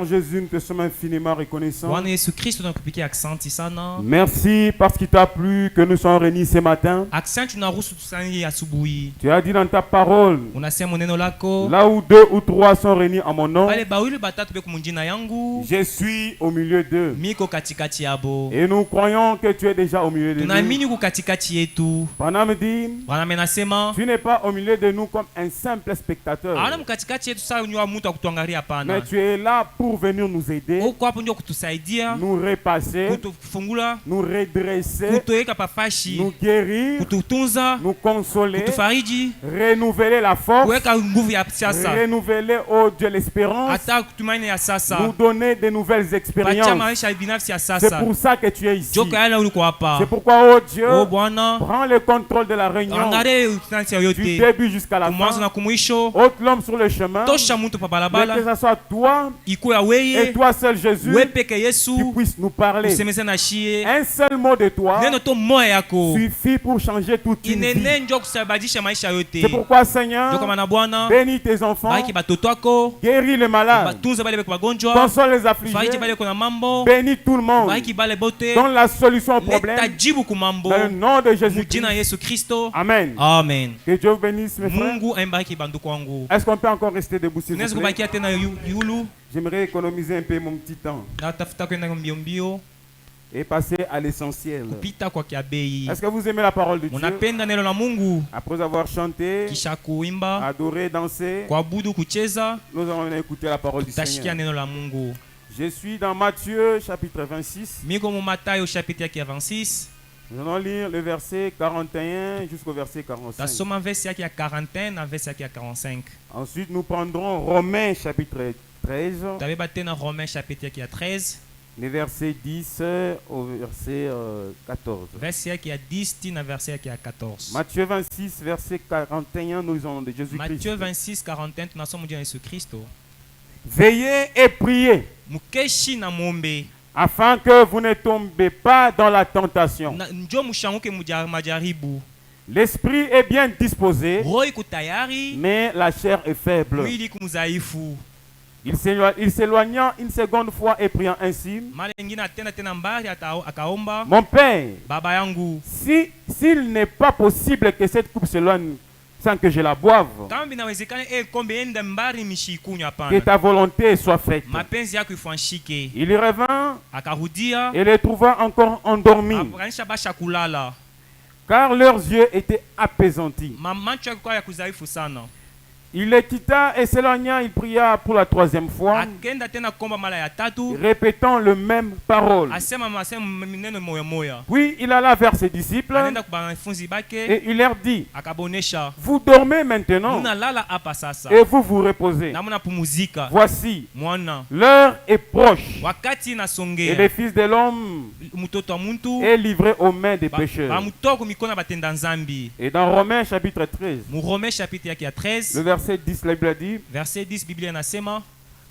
Seigneur Jésus, nous te sommes infiniment reconnaissants. Bwana Yesu Kristo tunakupigia aksanti sana. Merci parce qu'il t'a plu que nous sommes réunis ce matin. Aksanti tunaruhusu tusanye asubuhi. Tu as dit dans ta parole, Unasema neno lako. là où 2 ou 3 sont réunis en mon nom, Pale bawili batatu beku munjina yangu. je suis au milieu d'eux. Miko katikati yabo. Et nous croyons que tu es déjà au milieu de nous. Tunaamini uko katikati yetu. Pendant me dire, Bwana menasema. tu n'es pas au milieu de nous comme un simple spectateur. Hauna mkatikati yetu sawa ni wa mtu akutuangalia hapana. Mais tu es là pour venir nous aider, Uko hapo ndio kutusaidia. nous repasser, Kutufungula. nous redresser, Kutuweka pafashi. nous guérir, Kututunza. nous consoler, Kutufariji. renouveler la force, Kuweka nguvu ya sasa. renouveler, oh Dieu, l'espérance, Hata kutumaini ya sasa. nous donner de nouvelles Patia expériences. maisha binafsi ya C'est sasa. pour ça que tu es ici. Joka yale uliko hapa. C'est pourquoi, oh Dieu, Oh Bwana, prends le contrôle de la réunion angalie utansi du yote. début jusqu'à la Kumwanzo fin. na kumwisho. Ôte l'homme sur le chemin, Tosha mtu pa mais balabala. que ce soit toi Ikuwe et weye. toi seul, Jésus, We peke qui Yesu. puisses nous parler. Usemeze na shie. Un seul mot de toi Neno to moya yako. suffit pour changer toute une vie. Inene njo kusababisha maisha yote. C'est pourquoi, Ndio Seigneur, kama na Bwana. bénis tes enfants, Bariki batoto wako. guéris les malades, Batunze bale beko bagonjwa. console les Fariji affligés, bale kuna mambo. bénis tout le monde, Bariki bale bote. donne la solution au Leta problème, jibu kumambo. dans le nom de Jésus-Christ. Mujina Yesu Kristo. Amen. Amen. Que Dieu vous bénisse, mes frères. Mungu aimbariki banduku wangu. Est-ce qu'on peut encore rester debout, s'il Tunaweza vous plaît? kubakia tena yulu. J'aimerais économiser un peu mon petit temps Na tafuta kwenda mbio mbio. et passer à l'essentiel. Kupita kwa kiabei. Est-ce que vous aimez la parole de Dieu? Munapenda neno la Mungu. Après avoir chanté, Kisha kuimba, adoré, dansé, kuabudu, kucheza, nous allons écouter la parole du tutashikia Seigneur. neno la Mungu. Je suis dans Matthieu chapitre 26. Miko mu Matayo chapitre yake ya 26. Nous allons lire le verset 41 jusqu'au verset 45. Tasoma verse yake ya 41 na verse yake ya 45. Ensuite, nous prendrons Romains chapitre 13, Tabeba tena Romains chapitre yake ya 13. les versets 10 au verset 14. Verse yake ya 10 tina verse yake ya 14. Matthieu 26, verset 41, nous lisons de Jésus-Christ. Matthieu 26, 41 tunasoma jina Yesu Kristo. Veillez et priez, Mukeshi na muombe. afin que vous ne tombez pas dans la tentation. Njo mushanguke majaribu. L'esprit est bien disposé, Roho iko tayari, mais la chair est faible. mwili kumzaifu. Il s'éloigna une seconde fois et priant ainsi: Mara ingine atenda tena mbali akaomba, Mon Père, baba yangu, s'il n'est pas possible que cette coupe s'éloigne sans que je la boive, kama binawezekana kombe ende mbali mishikunywa que hapana. ta volonté soit faite. Mapenzi yako ifanshike. Il y revint Akarudia, et les trouva encore endormis, akanisha basha kulala. car leurs yeux étaient apaisantis. Macho yako ya kuzaifu sana. Il les quitta et s'éloigna, il pria pour la troisième fois, Akenda tena komba mara ya tatu, répétant le même parole. asema neno moya moya. Puis il alla vers ses disciples Anenda kubanafunzi bake, et il leur dit: akabonesha. Vous dormez maintenant Muna lala hapa sasa. et vous vous reposez. Na muna pumuzika. Voici, Mwana, l'heure est proche wakati et nasongea. le Fils de l'homme Mtoto wa muntu est livré aux mains des pécheurs. bamutoko mikona batenda nzambi. Et dans Romains chapitre 13, Mu Romains chapitre yake ya le 13, verset 10, la Bible dit: verset 10, Biblia inasema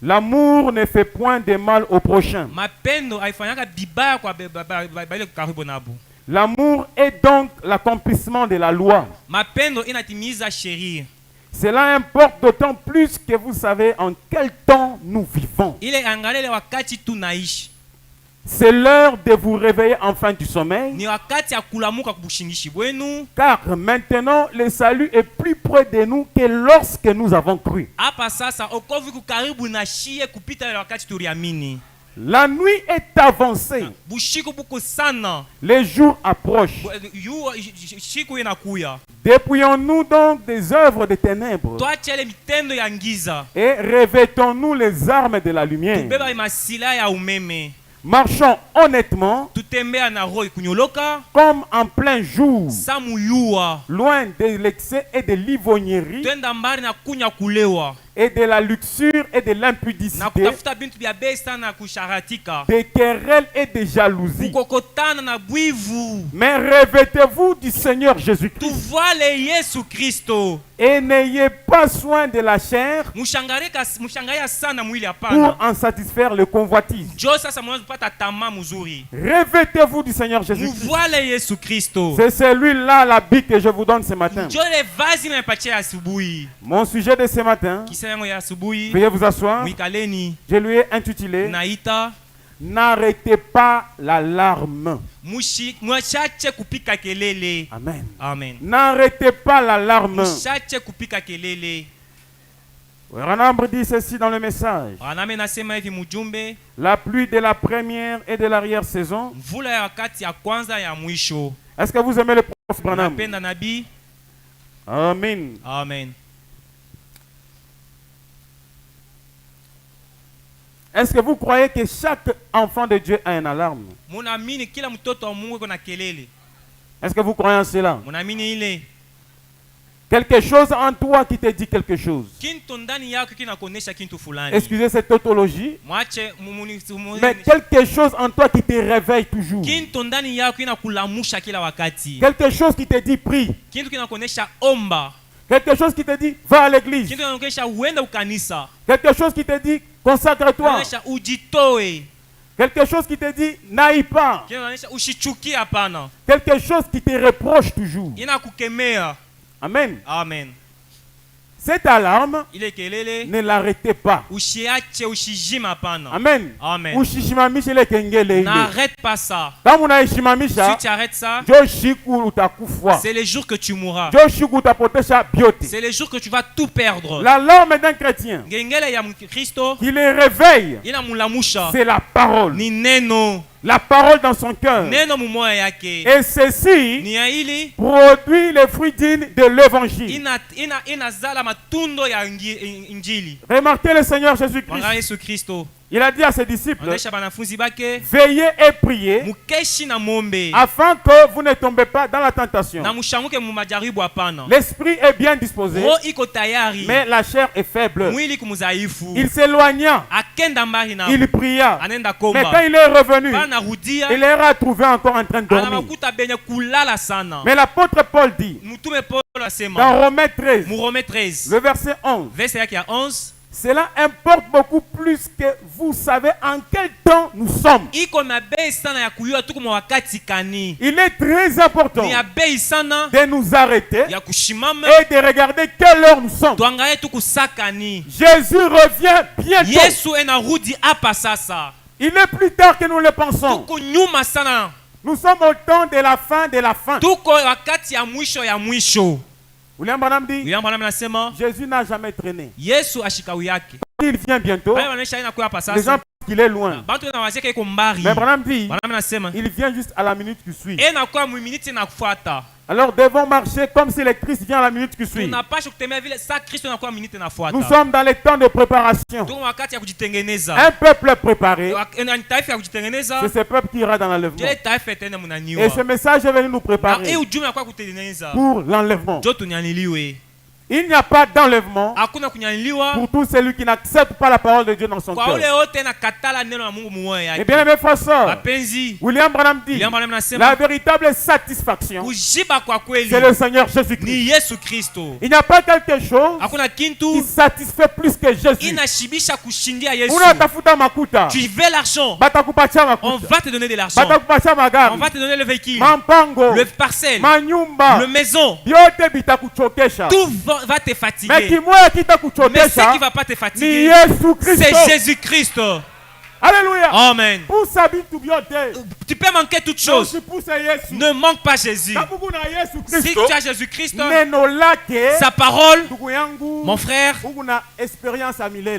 L'amour ne fait point de mal au prochain. mapendo haifanyaka bibaya kwa bale karibu nabo. L'amour est donc l'accomplissement de la loi. Mapendo inatimiza sheria. Cela importe d'autant plus que vous savez en quel temps nous vivons. Ile angalele wakati tunaishi. C'est l'heure de vous réveiller enfin du sommeil, Ni wakati ya kulamuka kubushingishi bwenu. car maintenant le salut est plus près de nous que lorsque nous avons cru. Hapa sasa okovu kukaribu na shie kupita ile wakati tuliamini. La nuit est avancée, Bushiku buko sana. les jours approchent. Shiku inakuya. Dépouillons-nous donc des œuvres des ténèbres Tuache ile mitendo ya ngiza. et revêtons-nous les armes de la lumière. Tubeba masila ya umeme. Marchons honnêtement Tutembea na roho kunyoloka. comme en plein jour, Samuyua. loin de l'excès et de l'ivrognerie Twenda mbali na kunya kulewa. et de la luxure et de Na l'impudicité, kutafuta bintu bya bei sana kusharatika. des querelles et de jalousie. Kukokotana na bwivu. Mais revêtez-vous du Seigneur Jésus-Christ Tuvale Yesu Kristo. et n'ayez pas soin de la chair Mushangaria sana mwili pour hapana. en satisfaire le convoitise. Jo sasa mwanzo kupata tamaa mzuri. Revêtez-vous du Seigneur Jésus-Christ. Tuvale Yesu Kristo. C'est celui-là l'habit que je vous donne ce matin. Jo le vazi na patia asubuhi. Mon sujet de ce matin, Veuillez vous asseoir. Je lui ai intitulé N'arrêtez pas l'alarme. Amen. Amen. N'arrêtez pas l'alarme. Ranambre dit ceci dans le message. La pluie de la première et de l'arrière-saison. Est-ce que vous aimez le prophète Branham? Amen. Amen. Est-ce que vous croyez que chaque enfant de Dieu a une alarme? Est-ce que vous croyez en cela? Quelque chose en toi qui te dit quelque chose. Excusez cette tautologie. Mais quelque chose en toi qui te réveille toujours. Quelque chose qui te dit prie. Quelque chose qui te dit va à l'église. Quelque chose qui te dit consacre-toi. Quelque chose qui te dit n'aille pas. Quelque chose qui te reproche toujours. Amen. Amen. Cette alarme, ne l'arrêtez pas. Amen. Amen. N'arrête pas ça. Si tu arrêtes ça, c'est les jours que tu mourras. C'est les jours que tu vas tout perdre. L'alarme d'un chrétien qui les réveille, c'est la parole. La parole dans son cœur. Et ceci produit les fruits dignes de l'évangile. Remarquez le Seigneur Jésus-Christ. Il a dit à ses disciples, veillez et priez afin que vous ne tombez pas dans la tentation. L'esprit est bien disposé, mais la chair est faible. Il s'éloigna, il pria, mais quand il est revenu, il les a trouvés encore en train de dormir. Mais l'apôtre Paul dit, dans Romains 13, le verset 11, cela importe beaucoup plus que vous savez en quel temps nous sommes. Il est très important de nous arrêter et de regarder quelle heure nous sommes. Jésus revient bientôt. Il est plus tard que nous le pensons. Nous sommes au temps de la fin de la fin. William Branham dit, Jésus n'a jamais traîné. Il vient bientôt. Les gens pensent qu'il est loin. Mais Branham dit, il vient juste à la minute qui suit. Alors devons marcher comme si le Christ vient à la minute qui suit. Nous sommes dans les temps de préparation. Un peuple préparé, c'est ce peuple qui ira dans l'enlèvement. Et ce message est venu nous préparer pour l'enlèvement. Il n'y a pas d'enlèvement pour tout celui qui n'accepte pas la parole de Dieu dans son cœur. Et bien mes frères et sœurs, William Branham dit, la véritable satisfaction, c'est le Seigneur Jésus-Christ. Il n'y a pas quelque chose qui satisfait plus que Jésus. Tu veux l'argent, on va te donner de l'argent. On va te donner le véhicule, le parcelle, le maison. Tout va te fatiguer. Mais ce qui va pas te fatiguer, c'est Jésus-Christ. Alléluia. Amen. Tu peux manquer toutes choses. Ne manque pas Jésus. Si tu as Jésus-Christ, sa parole, mon frère,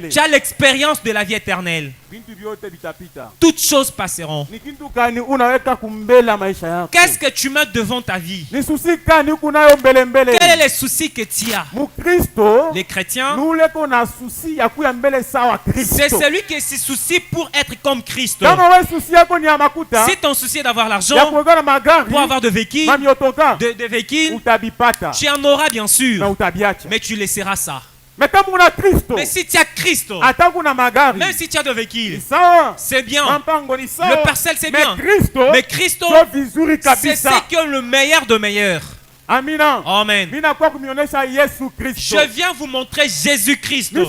tu as l'expérience de la vie éternelle. Toutes choses passeront. Qu'est-ce que tu mets devant ta vie? Quel est le souci que tu as? Les chrétiens, c'est celui qui se soucie pour être comme Christ. Si ton souci est d'avoir l'argent, pour avoir de véhicules, tu en auras bien sûr, mais tu laisseras ça. Mais si tu as Christ, même si tu as de véhicules, c'est bien. Le parcelle, c'est bien. Mais Christ, c'est ce qui est le meilleur de meilleur. Amina. Amen. Je viens vous montrer Jésus-Christ. Je ne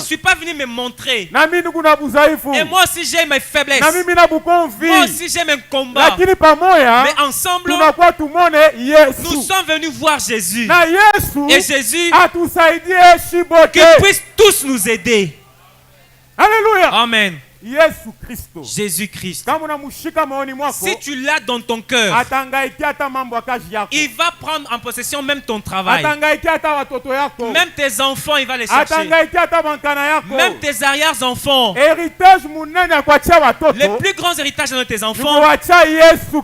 suis pas venu me montrer. Et moi aussi j'ai mes faiblesses. Moi aussi j'ai mes combats. Mais ensemble, nous sommes venus voir Jésus. Et Jésus, qu'il puisse tous nous aider. Alléluia. Amen. Jésus-Christ. Si tu l'as dans ton cœur, il va prendre en possession même ton travail. Même tes enfants, il va les chercher. Même tes arrière-enfants. Les plus grands héritages de tes enfants,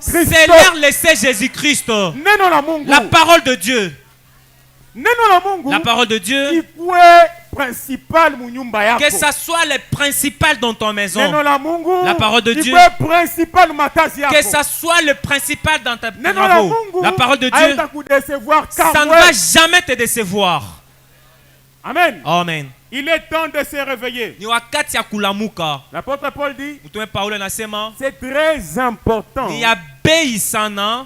c'est leur laisser Jésus-Christ. La parole de Dieu. La parole de Dieu. Que ça soit les principales dans ton maison. La parole de Dieu. Que ça soit le principal dans ta travaux. La parole de Dieu. Ça ne va jamais te décevoir. Amen. Amen. Il est temps de se réveiller. L'apôtre Paul dit, c'est très important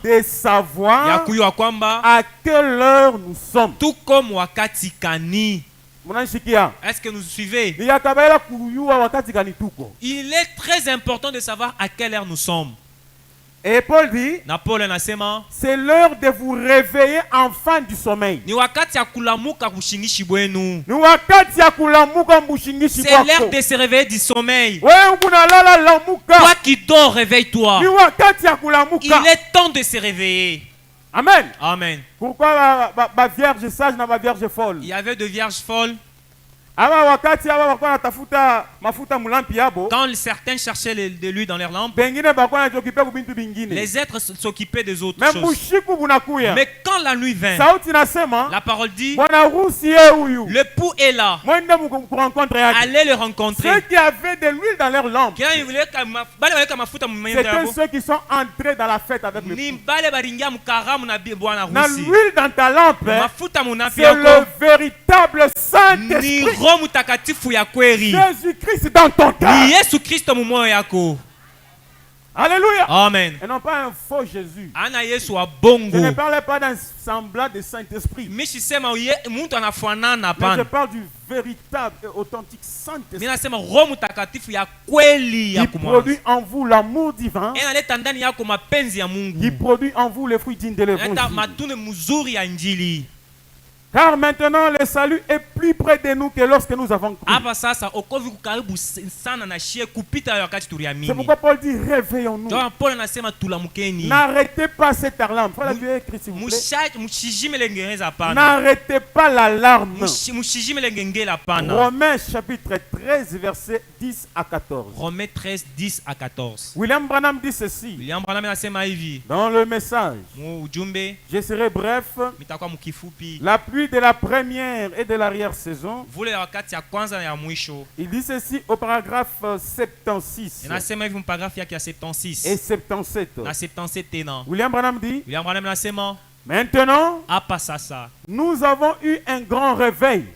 de savoir à quelle heure nous sommes. Tout comme wakati kani. Est-ce que nous suivez? Il est très important de savoir à quelle heure nous sommes. Et Paul dit, c'est l'heure de vous réveiller enfin du sommeil. C'est l'heure de se réveiller du sommeil. Toi qui dors, réveille-toi. Il est temps de se réveiller. Amen. Amen. Pourquoi la vierge sage n'a pas vierge folle? Il y avait de vierges folles. Quand certains cherchaient de l'huile dans leurs lampes, les êtres s'occupaient des autres choses. Mais quand la nuit vint, la parole dit, le pou est là. Allez le rencontrer. Ceux qui avaient de l'huile dans leurs lampes, c'était ceux qui sont entrés dans la fête avec le pou. L'huile dans ta lampe, c'est le véritable Saint-Esprit. Jésus-Christ dans ton cœur. Alléluia. Amen. Et non pas un faux Jésus. Je ne parle pas d'un semblant de Saint-Esprit. Mais je parle du véritable et authentique Saint-Esprit. Qui produit en vous l'amour divin. Qui produit en vous les fruits dignes de l'évangile. Car maintenant le salut est plus près de nous que lorsque nous avons cru. C'est pourquoi Paul dit réveillons-nous. N'arrêtez pas cette alarme. N'arrêtez pas l'alarme. Romains chapitre 13 verset 10 à 14. Romains 13 10 à 14. William Branham dit ceci. Dans le message. Je serai bref. La pluie de la première et de l'arrière-saison. Il dit ceci au paragraphe 76 et 77. William Branham dit, maintenant, nous avons eu un grand réveil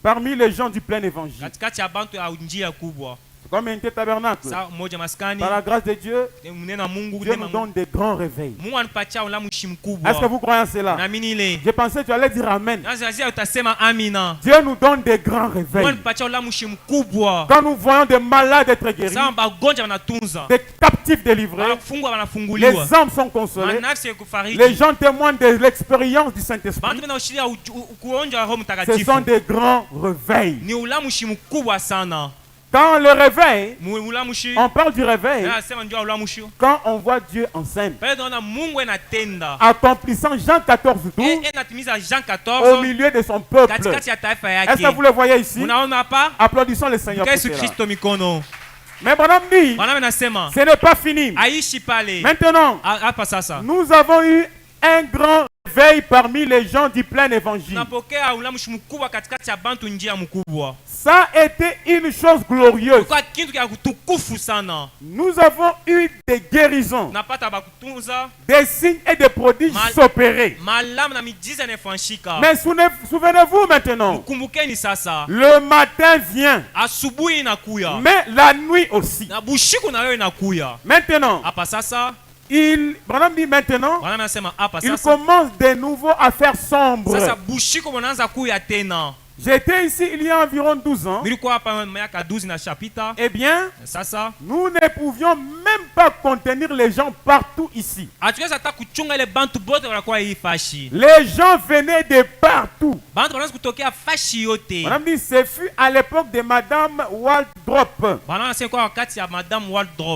parmi les gens du plein évangile. Comme un tabernacle. Par la grâce de Dieu, Dieu nous donne des grands réveils. Est-ce que vous croyez en cela? Je pensais que tu allais dire Amen. Dieu nous donne des grands réveils. Quand nous voyons des malades être guéris, des captifs délivrés, les âmes sont consolées, les gens témoignent de l'expérience du Saint-Esprit. Ce sont des grands réveils. Quand le réveil, on parle du réveil quand on voit Dieu en scène, accomplissant Jean 14 tout, au milieu de son peuple. Est-ce que vous le voyez ici? Applaudissons le Seigneur pour cela. Mais bonhomme dit, ce n'est pas fini. Maintenant, nous avons eu un grand réveil parmi les gens du plein évangile. Ça a été une chose glorieuse. Nous avons eu des guérisons, des signes et des prodiges s'opérer. Mais souvenez-vous maintenant, le matin vient, mais la nuit aussi. Maintenant, il maintenant, il commence de nouveau à faire sombre. J'étais ici il y a environ 12 ans. Eh bien, nous ne pouvions même pas contenir les gens partout ici. Les gens venaient de partout. Madame dit, ce fut à l'époque de Madame Waldrop,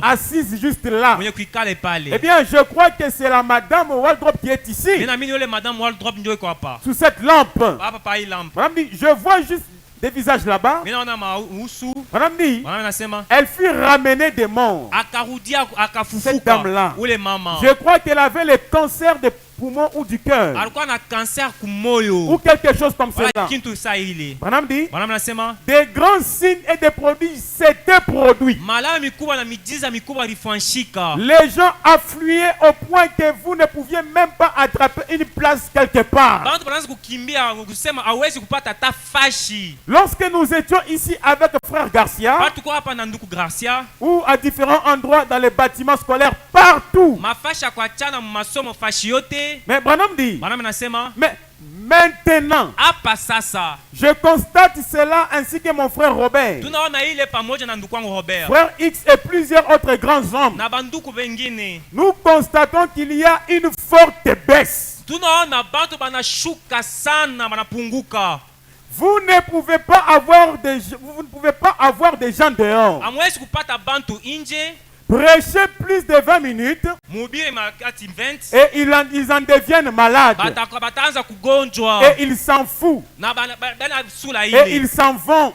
assise juste là. Eh bien, je crois que c'est la Madame Waldrop qui est ici. Sous cette lampe. Madame dit, je vois juste des visages là-bas. Madame dit, elle fut ramenée des morts. Cette dame-là, je crois qu'elle avait le cancer des poumons ou du cœur. Ou quelque chose comme cela. Madame dit, des grands signes et des produits s'étaient produits. Les gens affluaient au point que vous ne pouviez même pas attraper une place quelque part. Lorsque nous étions ici avec frère Garcia, ou à différents endroits dans les bâtiments scolaires, partout. Mais Branham dit, mais maintenant, je constate cela ainsi que mon frère Robert, frère X et plusieurs autres grands hommes. Nous constatons qu'il y a une forte baisse. Vous ne pouvez pas avoir des gens dehors. Prêcher plus de 20 minutes et ils en deviennent malades. Et ils s'en foutent. Et ils s'en vont.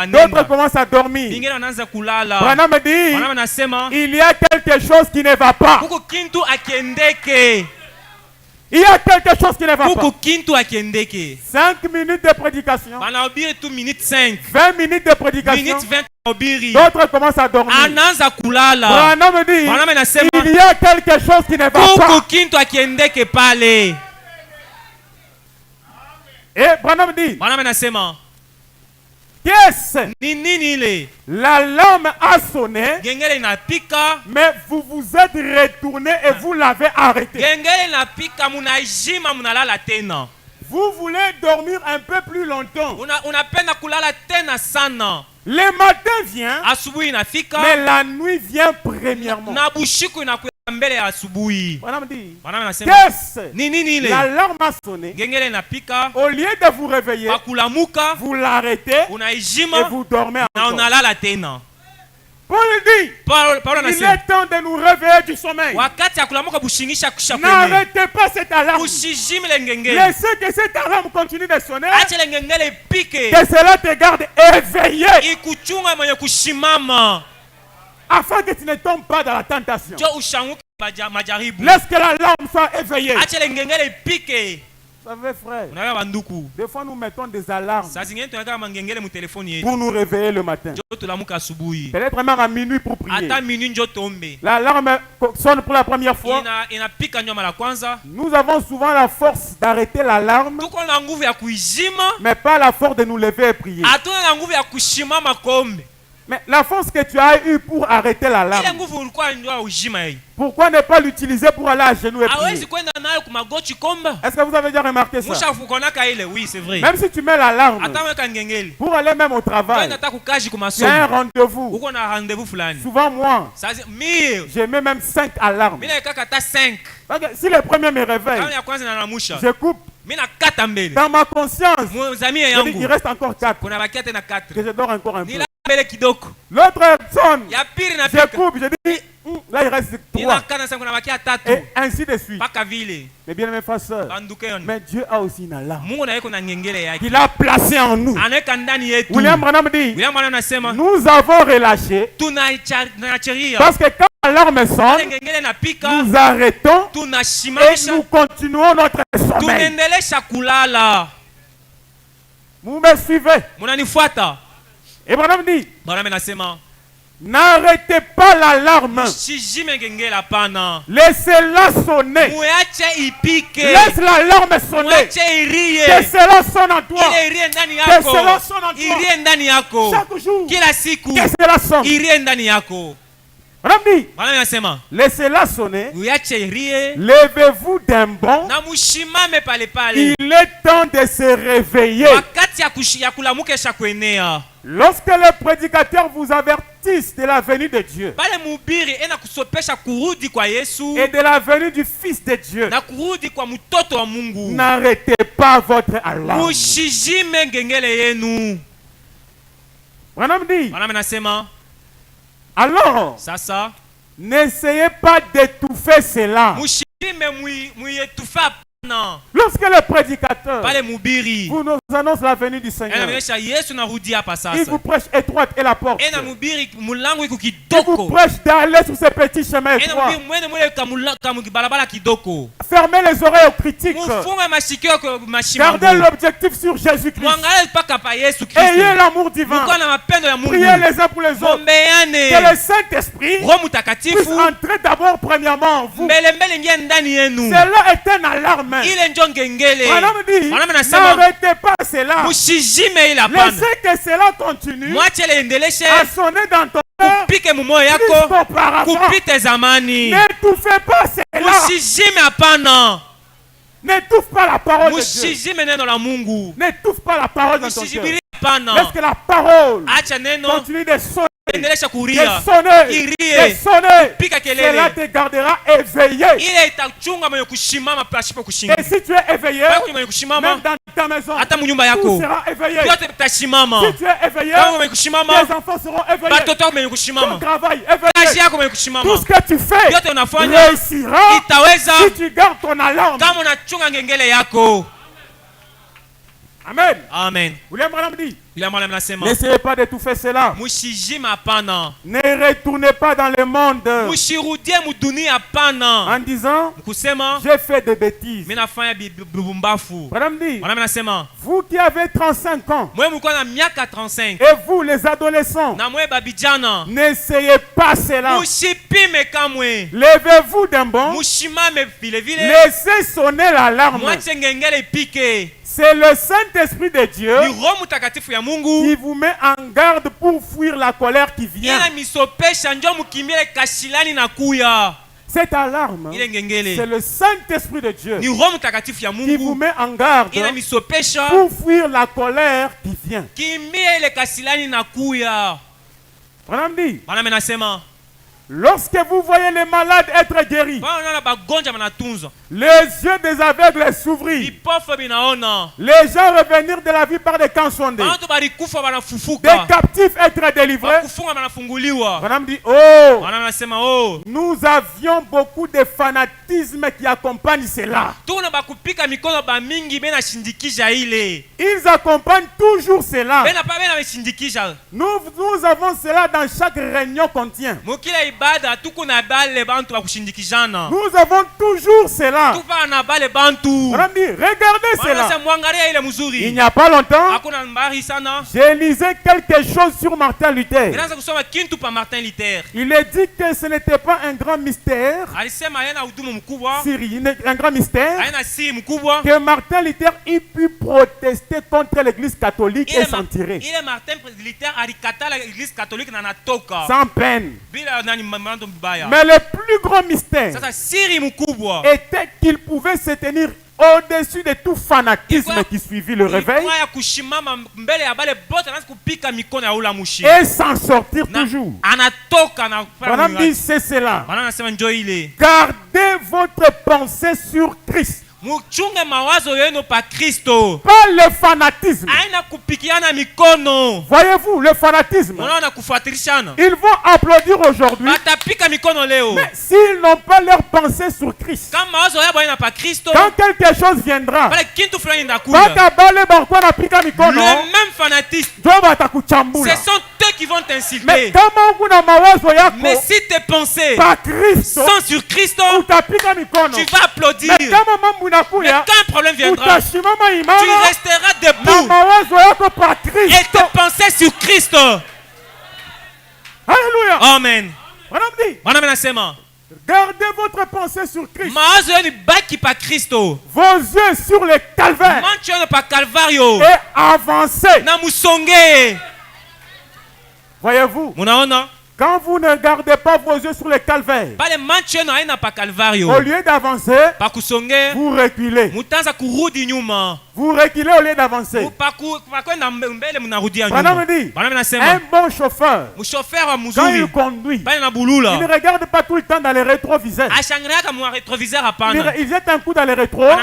D'autres commencent à dormir. Branham dit, il y a quelque chose qui ne va pas. Il y a quelque chose qui ne va pas. 5 minutes de prédication. 20 minutes de prédication. D'autres commencent à dormir. Branham dit, il y a quelque chose qui ne va pas. Et Branham dit, qu'est-ce? L'alarme a sonné, mais vous vous êtes retourné et vous l'avez arrêté. Vous voulez dormir un peu plus longtemps. Le matin vient, mais la nuit vient premièrement. Madame dit, qu'est-ce? L'alarme a sonné. Au lieu de vous réveiller, vous l'arrêtez et vous dormez encore. Paul dit, il est temps de nous réveiller du sommeil. N'arrêtez pas cette alarme. Laissez que cette alarme continue de sonner. Que cela te garde éveillé. Afin que tu ne tombes pas dans la tentation. Laisse que l'alarme soit éveillée. Vous savez, frère, des fois nous mettons des alarmes pour nous réveiller le matin. Peut-être même à minuit pour prier. L'alarme sonne pour la première fois. Nous avons souvent la force d'arrêter l'alarme, mais pas la force de nous lever et prier. Mais la force que tu as eue pour arrêter l'alarme, pourquoi ne pas l'utiliser pour aller à genoux et prier? Est-ce que vous avez déjà remarqué ça? Oui, c'est vrai. Même si tu mets l'alarme pour aller même au travail, il y a un rendez-vous. Souvent moi, je mets même 5 alarmes. Si le premier me réveille, je coupe. Dans ma conscience, il reste encore 4. Que je dors encore un peu. L'autre sonne, je coupe, je dis, là il reste 3. Et ainsi de suite. Mais bien mes frères, mais Dieu a aussi une alarme qu'il a placée en nous. William Branham dit, nous avons relâché parce que quand l'alarme sonne, nous arrêtons et nous continuons notre sommeil. Vous me suivez? Et Branham dit, n'arrêtez pas l'alarme. Laissez-la sonner. Laisse l'alarme sonner. Que cela sonne en toi. Que cela sonne en toi. Chaque jour. Que cela sonne. Laissez-la sonner. Levez-vous d'un bond. Il est temps de se réveiller. Lorsque le prédicateur vous avertisse de la venue de Dieu et de la venue du Fils de Dieu, n'arrêtez pas votre alarme. Alors, n'essayez pas d'étouffer cela. Lorsque le prédicateur vous nous annonce la venue du Seigneur, il vous prêche étroite et la porte. Il vous prêche d'aller sur ces petits chemins étroits. Fermez les oreilles aux critiques. Gardez l'objectif sur Jésus-Christ. Ayez l'amour divin. Priez les uns pour les autres. Que le Saint-Esprit puisse entrer d'abord premièrement en vous. Cela est un alarme. Madame dit, n'arrêtez pas cela. Laissez que cela continue à sonner dans ton cœur n'étouffez pas cela. N'étouffe pas la parole de Dieu. N'étouffe pas la parole dans ton cœur. Laisse que la parole continue de sonner. De sonner, cela te gardera éveillé. Et si tu es éveillé, même dans ta maison, tout sera éveillé. Si tu es éveillé, tes enfants seront éveillés. Ton travail éveillé. Tout ce que tu fais réussira si tu gardes ton alarme. Amen. Amen. N'essayez pas d'étouffer cela. Ne retournez pas dans le monde en disant j'ai fait des bêtises. Madame dit, vous qui avez 35 ans et vous les adolescents, n'essayez pas cela. Levez-vous d'un bond. Laissez sonner l'alarme. C'est le Saint-Esprit de Dieu qui vous met en garde pour fuir la colère qui vient. Cette alarme, c'est le Saint-Esprit de Dieu qui vous met en garde pour fuir la colère qui vient. Madame dit, lorsque vous voyez les malades être guéris, les yeux des aveugles s'ouvrir, les gens revenir de la vie par des camps sondés, des captifs être délivrés, madame dit, oh, nous avions beaucoup de fanatisme qui accompagne cela. Ils accompagnent toujours cela. Nous avons cela dans chaque réunion qu'on tient. Nous avons toujours cela. Regardez cela. Il n'y a pas longtemps, j'ai lisé quelque chose sur Martin Luther. Il est dit que ce n'était pas un grand mystère, un grand mystère, que Martin Luther ait pu protester contre l'église catholique et s'en tirer. Sans peine. Mais le plus grand mystère était qu'il pouvait se tenir au-dessus de tout fanatisme qui suivit le réveil et s'en sortir toujours. Madame dit, c'est cela. Gardez votre pensée sur Christ. Pas le fanatisme. Voyez-vous, le fanatisme, ils vont applaudir aujourd'hui, mais s'ils n'ont pas leur pensée sur Christ, quand quelque chose viendra, le même fanatisme, ce sont eux qui vont t'insulter. Mais si tes pensées sont sur Christ, tu vas applaudir. Mais quand un problème viendra, tu resteras debout et te penser sur Christ. Alléluia. Amen. Gardez votre pensée sur Christ. Vos yeux sur le calvaire. Et avancez. Voyez-vous, Quand vous ne gardez pas vos yeux sur le calvaire, au lieu d'avancer, vous reculez. Vous reculez au lieu d'avancer. Madame dit, un bon chauffeur, quand il conduit, il ne regarde pas tout le temps dans les rétroviseurs. Il jette un coup dans les rétros et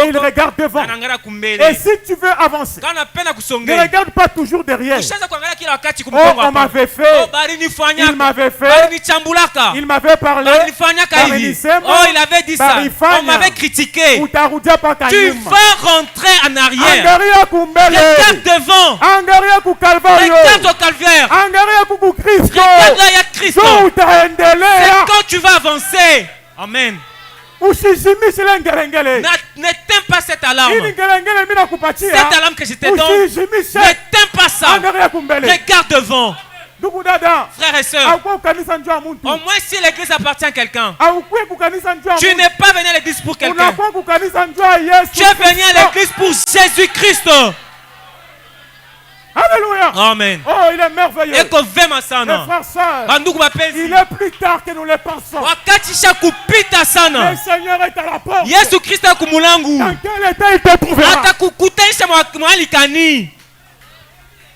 il regarde devant. Et si tu veux avancer, ne regarde pas toujours derrière. Oh, on m'avait fait, il m'avait fait, il m'avait parlé, oh, il avait dit ça, on m'avait critiqué. Tu vas rentrer en arrière. Regarde devant. Regarde au calvaire. Regarde là, il y a Christ. C'est quand tu vas avancer. Amen. N'éteins pas cette alarme. Cette alarme que je te donne, n'éteins pas ça. Regarde devant. Frères et sœurs, au moins si l'église appartient à quelqu'un, tu n'es pas venu à l'église pour quelqu'un. Tu es venu à l'église pour Jésus-Christ. Alléluia. Amen. Oh, il est merveilleux. Et que vema sana. Frères, sœurs, il est plus tard que nous le pensons. Le Seigneur est à la porte. Yesu Christ akumulangu. Dans quel état il te trouvera? Atakukutanisha mwalikani.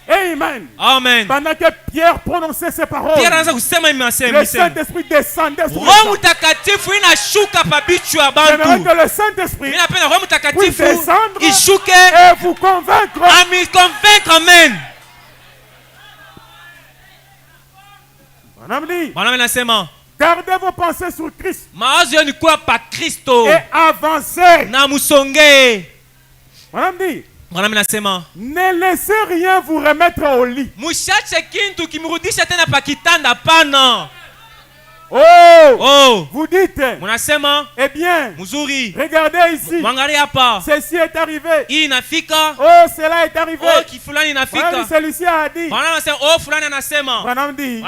Amen. Amen. Pendant que Pierre prononçait ces paroles, le Saint-Esprit descendait sur j'aimerais que le Saint-Esprit puisse descendre et vous convaincre. Amen. Gardez vos pensées sur Christ et avancez. Madame nasema, ne laissez rien vous remettre au lit. Oh, vous dites, eh bien, regardez ici, ceci est arrivé. Oh, cela est arrivé. Celui-ci a dit. Madame dit,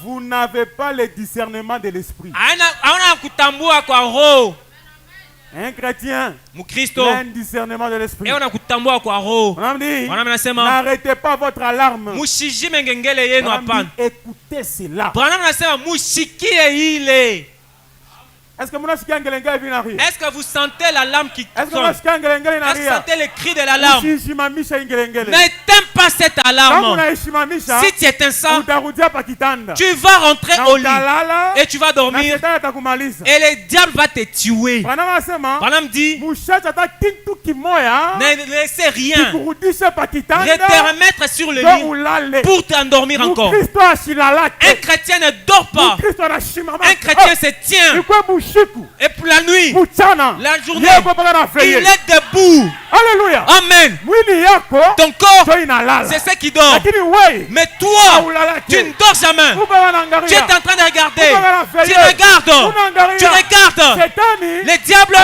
vous n'avez pas le discernement de l'esprit. Un chrétien, il a un discernement de l'esprit. N'arrêtez pas votre alarme. Écoutez cela. Est-ce que vous sentez l'alarme qui sonne? Est-ce que vous sentez le cri de l'alarme? N'éteins pas cette alarme. Si tu éteins ça, tu vas rentrer au lit et tu vas dormir et le diable va te tuer. Madame dit, ne laissez rien te remettre sur le lit pour t'endormir encore. Un chrétien ne dort pas. Un chrétien se tient. Et pour la nuit, la journée, il est debout. Alléluia. Amen. Ton corps, c'est ce qui dort. Mais toi, tu ne dors jamais. Tu es en train de regarder. Tu regardes. Le diable,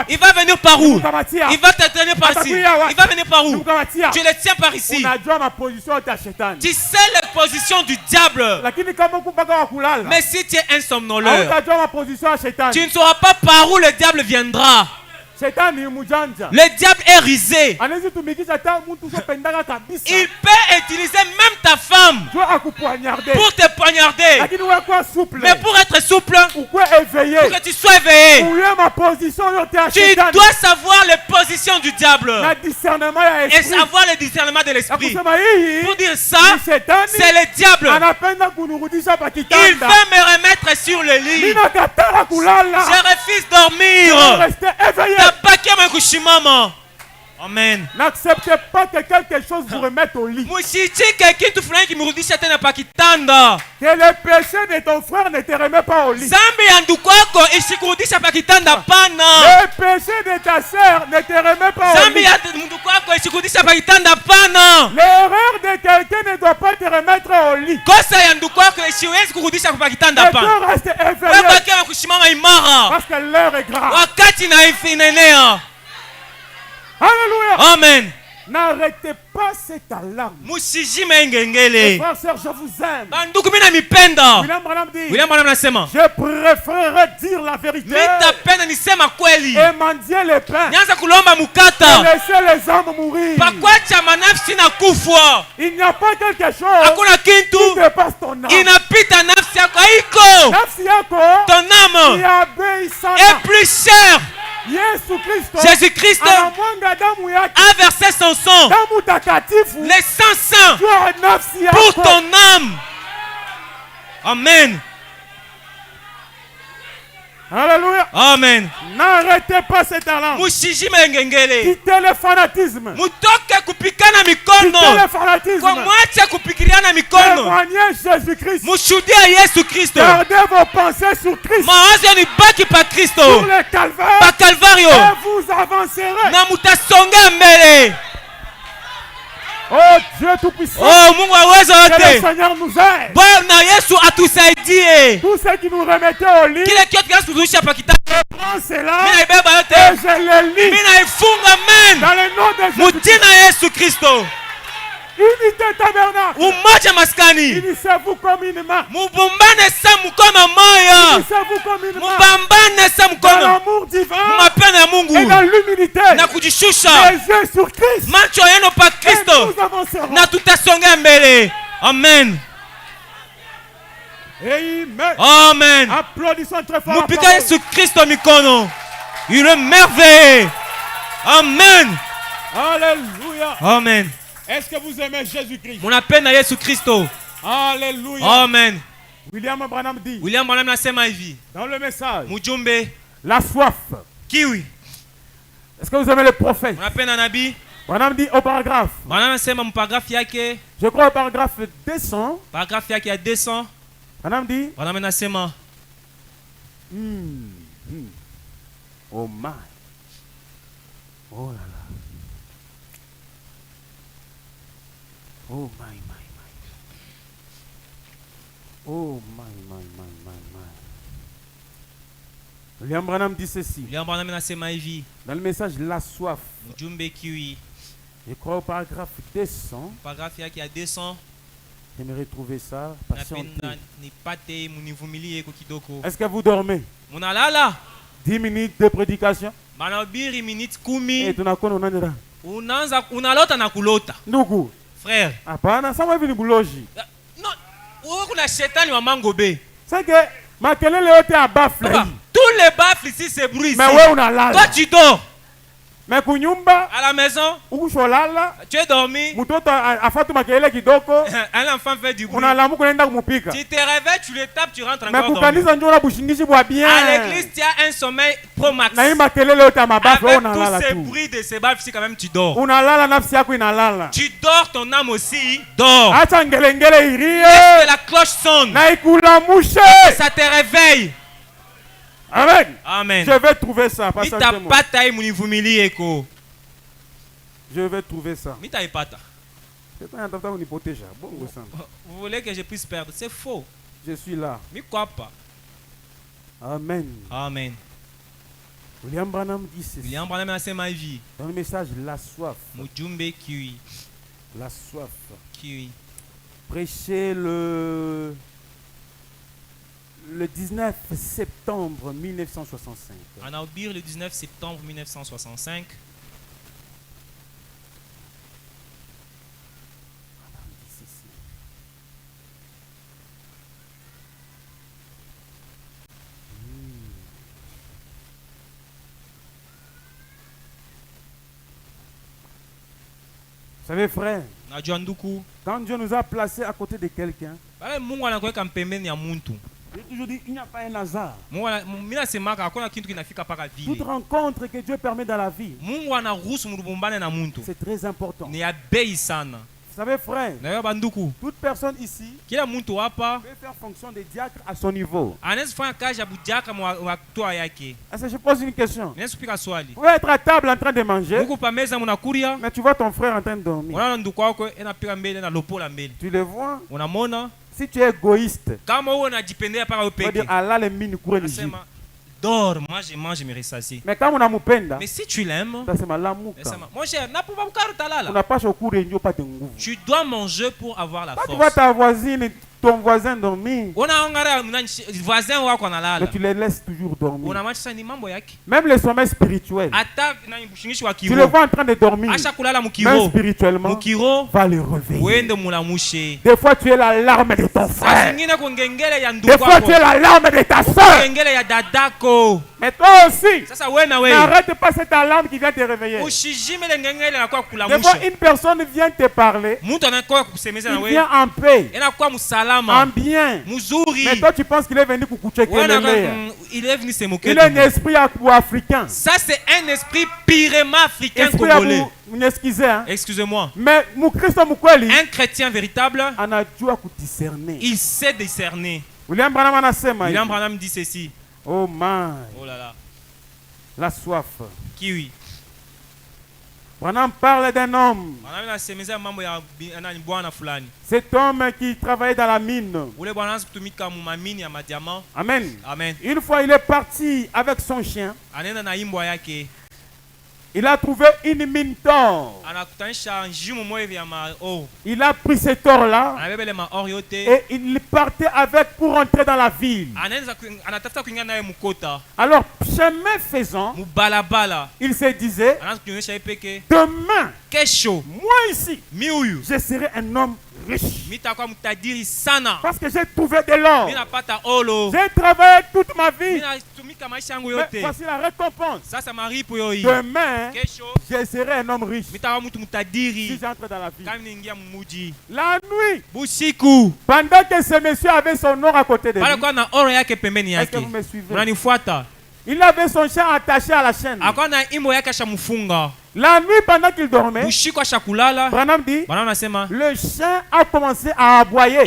il va venir par où? Il va te tenir par ici. Il va venir par où? Tu le tiens par ici. Tu sais la position du diable. Mais si tu es un somnoleur, tu ne sauras pas par où le diable viendra. Le diable est risé. Il peut utiliser même ta femme pour te poignarder. Mais pour être souple, pour que tu sois éveillé, tu dois savoir les positions du diable et savoir le discernement de l'esprit. Pour dire ça, c'est le diable. Il veut me remettre sur le lit. Je refuse de dormir. Amen. N'acceptez pas que quelque chose vous remette au lit. Que le péché de ton frère ne te remet pas au lit. Le péché de ta sœur ne te remet pas au lit. L'erreur de quelqu'un ne doit pas te remettre au lit. Et tu restes éveillé parce que l'heure est grave. Alléluia. Amen. N'arrêtez pas cette alarme. Frères, sœurs, je vous aime. William Branham nasema, je préférerais dire la vérité et mendier les pains et laisser les âmes mourir. Il n'y a pas quelque chose qui dépasse ton âme. ton âme est plus chère. Jésus-Christ a versé son sang, les 100 pour ton âme. Amen. Alléluia. Amen. N'arrêtez pas cet talent. Quittez le fanatisme. Quittez le fanatisme. Témoignez Jésus-Christ. Gardez vos pensées sur Christ. Sur le calvaire. Et vous avancerez. Oh Dieu Tout-Puissant. Que le Seigneur nous aide. Tous ceux qui nous remettaient au lit, prends cela et je le lis dans le nom de Jésus-Christ. Unité tabernacle. Unissez-vous comme une main. Unissez-vous comme une main. Dans l'amour divin et dans l'humilité. Les yeux sur Christ. Et nous avancerons. Amen. Amen. Amen. Applaudissons très fort. Il est merveilleux. Amen. Alléluia. Amen. Est-ce que vous aimez Jésus-Christ? Mon appel à Jésus-Christ. Alléluia. Amen. William Branham dit dans le message, la soif. Kiwi. Est-ce que vous aimez les prophètes? Branham dit au paragraphe. Je crois au paragraphe 200. Branham dit. Oh my. Oh là là. Oh my. Oh my. William Branham dit ceci. Dans le message La soif. Je crois au paragraphe 200. J'aimerais trouver ça. Est-ce que vous dormez? 10 minutes de prédication. Et tunakuwa unalota na kulota. Ndugu. Frère. Hapana, ça va venir buloji. Non, kuna shetani wa mangobe. C'est que makelele yote ya baffle. Tous les baffles ici c'est bruit. Mais wewe unalala. Toi tu dors. Mais kunyumba à la maison ukusholala tu es dormi mtoto afatu makelele kidoko un enfant fait du bruit unalamuka unaenda kumupika tu te réveilles tu le tapes tu rentres encore mais kukanisa njoo na bushingishi bwa bien à l'église tu as un sommeil pro max na hii makelele yote ya mabafu unalala tu tous ces bruits de ces baffles quand même tu dors unalala nafsi yako inalala tu dors ton âme aussi dort acha ngelengele irie laisse que la cloche sonne na ikulamushe ça te réveille. Amen. Amen. Je vais trouver ça. Je vais trouver ça. Vous voulez que je puisse perdre? C'est faux. Je suis là. Mais quoi pas? Amen. Amen. William Branham dit ceci. William Branham a ma vie. Dans le message La soif. La soif. Prêchez le 19 septembre 1965. En Aubire, le 19 septembre 1965. Vous savez, frère, quand Dieu nous a placés à côté de quelqu'un, j'ai toujours dit, il n'y a pas un hasard. Toute rencontre que Dieu permet dans la vie, c'est très important. Vous savez, frère, toute personne ici peut faire fonction de diacre à son niveau. Je pose une question. Vous pouvez être à table en train de manger, mais tu vois ton frère en train de dormir. Tu le vois. Si tu es égoïste, tu vas dire Allah les mine dors, moi je mange, je me rassasie. Mais quand on a mupenda, mais si tu l'aimes, mon cher, tu dois manger pour avoir la force. Tu vois ta voisine ton voisin dormir, mais tu les laisses toujours dormir. Même le sommeil spirituel, tu le vois en train de dormir, même spirituellement, va le réveiller. Des fois tu es l'alarme de ton frère, des fois tu es l'alarme de ta soeur. Mais toi aussi, n'arrête pas cette alarme qui vient te réveiller. Des fois une personne vient te parler, il vient en paix, en bien, mais toi tu penses qu'il est venu pour coucher. Il est un esprit africain. Ça c'est un esprit purement africain congolais. Excusez-moi. Mais un chrétien véritable, il sait discerner. William Branham dit ceci. Oh my. Oh là là. La soif. Kiwi. Branham parle d'un homme. Cet homme qui travaillait dans la mine. Amen. Amen. Une fois il est parti avec son chien. Il a trouvé une mine d'or. Il a pris cet or-là et il partait avec pour rentrer dans la ville. Alors, chemin faisant, il se disait, demain, moi ici, je serai un homme riche. Parce que j'ai trouvé de l'or. J'ai travaillé toute ma vie. Mais voici la récompense. Demain, je serai un homme riche. Si j'entre dans la vie. La nuit, pendant que ce monsieur avait son or à côté de lui, est-ce que vous me suivez? Il avait son chien attaché à la chaîne. La nuit, pendant qu'il dormait, Branham dit, le chien a commencé à aboyer. Le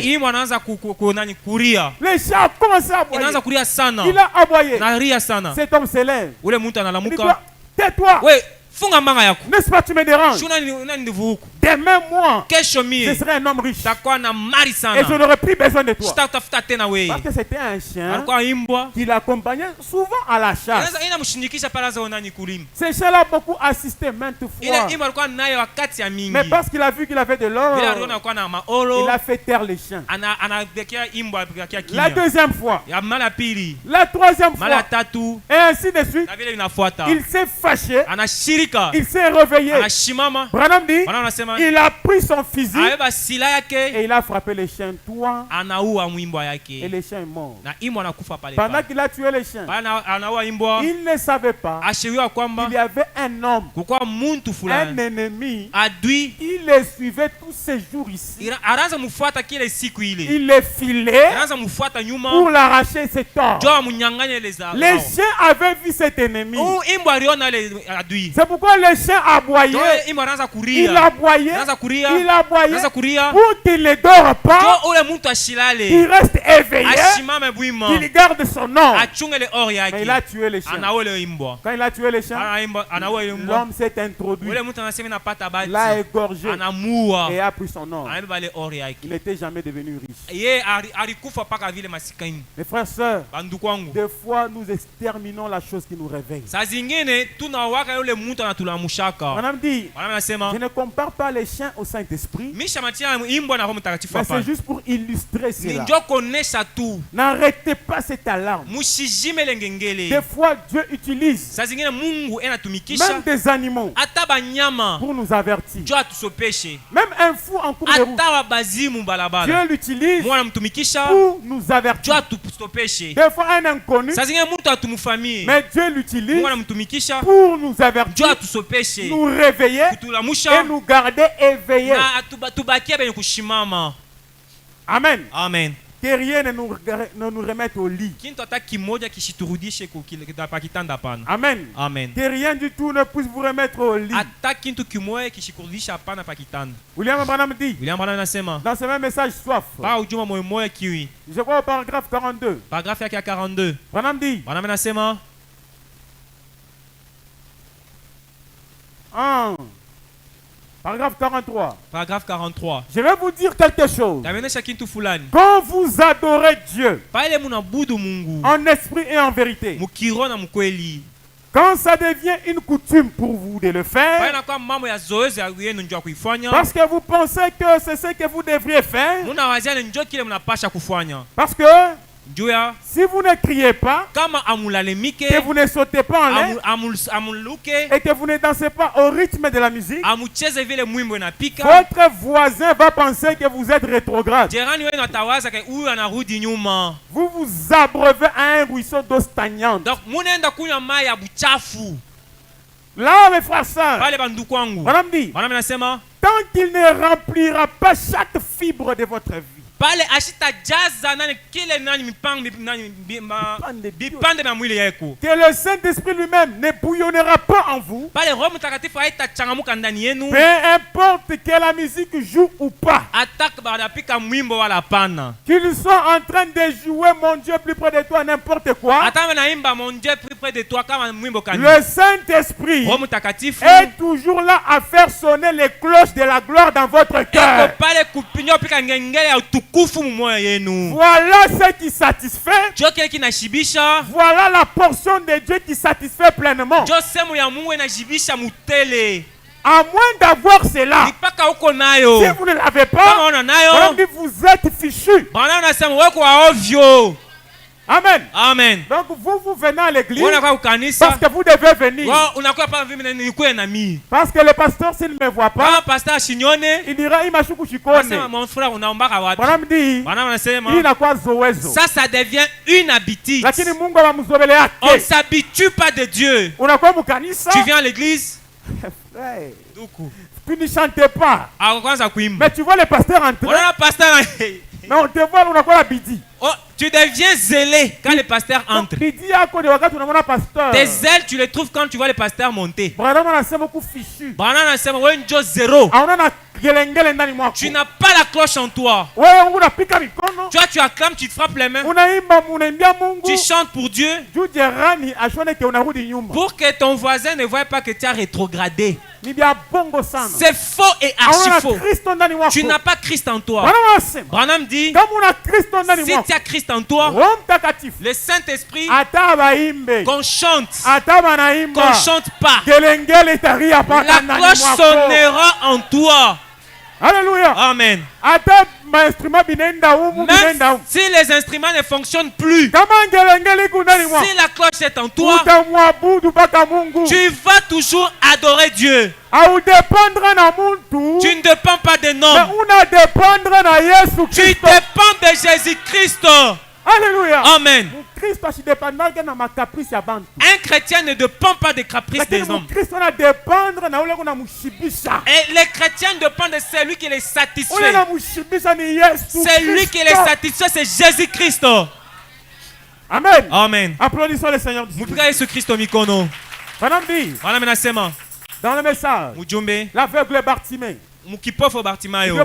chien a commencé à aboyer. Il a aboyé. Cet homme se lève. Il dit, tais-toi. N'est-ce pas, tu me déranges? Demain, moi, je serai un homme riche. Et je n'aurai plus besoin de toi. Parce que c'était un chien qui l'accompagnait souvent à la chasse. Ce chien a beaucoup assisté maintes fois. Mais parce qu'il a vu qu'il avait de l'or, il a fait taire les chiens. La deuxième fois, la troisième fois, et ainsi de suite, il s'est fâché. Il s'est réveillé. Branham dit, il a pris son fusil et il a frappé les chiens. Toi, et les chiens est mort. Pendant qu'il a tué les chiens, il ne savait pas qu'il y avait un homme, un ennemi. Il les suivait tous ces jours ici. Il les filait pour l'arracher cet or. Les chiens avaient vu cet ennemi. C'est pourquoi le chien aboyait. Il aboyait. Il aboyait pour qu'il ne dort pas. Il reste éveillé. Il garde son nom. Mais il a tué les chiens. Quand il a tué les chiens, l'homme s'est introduit. Il a égorgé et a pris son nom. Il n'était jamais devenu riche. Mes frères et sœurs, des fois nous exterminons la chose qui nous réveille. Madame dit, je ne compare pas les chiens au Saint-Esprit, mais c'est juste pour illustrer cela. N'arrêtez pas cette alarme. Des fois Dieu utilise même des animaux pour nous avertir. Même un fou en cours de route, Dieu l'utilise pour nous avertir. Des fois un inconnu, mais Dieu l'utilise pour nous avertir, nous réveiller et nous garder éveillés. Amen. Amen. Que rien ne nous remette au lit. Amen. Amen. Que rien du tout ne puisse vous remettre au lit. William Branham dit dans ce même message soif, je crois au paragraphe 42. Branham dit, paragraphe 43. Je vais vous dire quelque chose. Quand vous adorez Dieu en esprit et en vérité, Quand ça devient une coutume pour vous de le faire, parce que vous pensez que c'est ce que vous devriez faire, parce que si vous ne criez pas, que vous ne sautez pas en l'air, et que vous ne dansez pas au rythme de la musique, votre voisin va penser que vous êtes rétrograde. Vous vous abreuvez à un ruisseau d'eau stagnante. Là, mes frères et sœurs, madame dit, tant qu'il ne remplira pas chaque fibre de votre vie, que le Saint-Esprit lui-même ne bouillonnera pas en vous, peu importe que la musique joue ou pas, qu'ils soient en train de jouer mon Dieu plus près de toi n'importe quoi, le Saint-Esprit est toujours là à faire sonner les cloches de la gloire dans votre cœur. Voilà ce qui satisfait. Voilà la portion de Dieu qui satisfait pleinement. À moins d'avoir cela, si vous ne l'avez pas, vous êtes fichu. Amen. Amen. Donc vous venez à l'église parce que vous devez venir. Parce que le pasteur, s'il ne me voit pas, il dira il m'a choukou chikone. Madame dit il n'a quoi zoezo. Ça devient une habitude. On ne s'habitue pas de Dieu. Tu viens à l'église. Tu ne chantais pas. Mais tu vois le pasteur entrer. Mais on te voit, on a quoi la bidi. Oh, tu deviens zélé quand le pasteur entre. Tes ailes, tu les trouves quand tu vois le pasteur monter. Tu n'as pas la cloche en toi. Tu acclames, tu te frappes les mains. Tu chantes pour Dieu. Pour que ton voisin ne voie pas que tu as rétrogradé. C'est faux et archi faux. Tu n'as pas Christ en toi. Branham dit, si tu as Christ en toi, le Saint-Esprit, qu'on chante pas, la cloche sonnera en toi. Alléluia. Amen. Même si les instruments ne fonctionnent plus, si la cloche est en toi, tu vas toujours adorer Dieu. Tu ne dépends pas de nom. Tu dépends de Jésus-Christ. Alléluia. Amen. Un chrétien ne dépend pas des caprices des hommes. Et les chrétiens dépendent de celui qui les satisfait. Celui qui les satisfait, c'est Jésus-Christ. Amen. Amen. Applaudissons le Seigneur. Dans le message, l'aveugle Bartimée.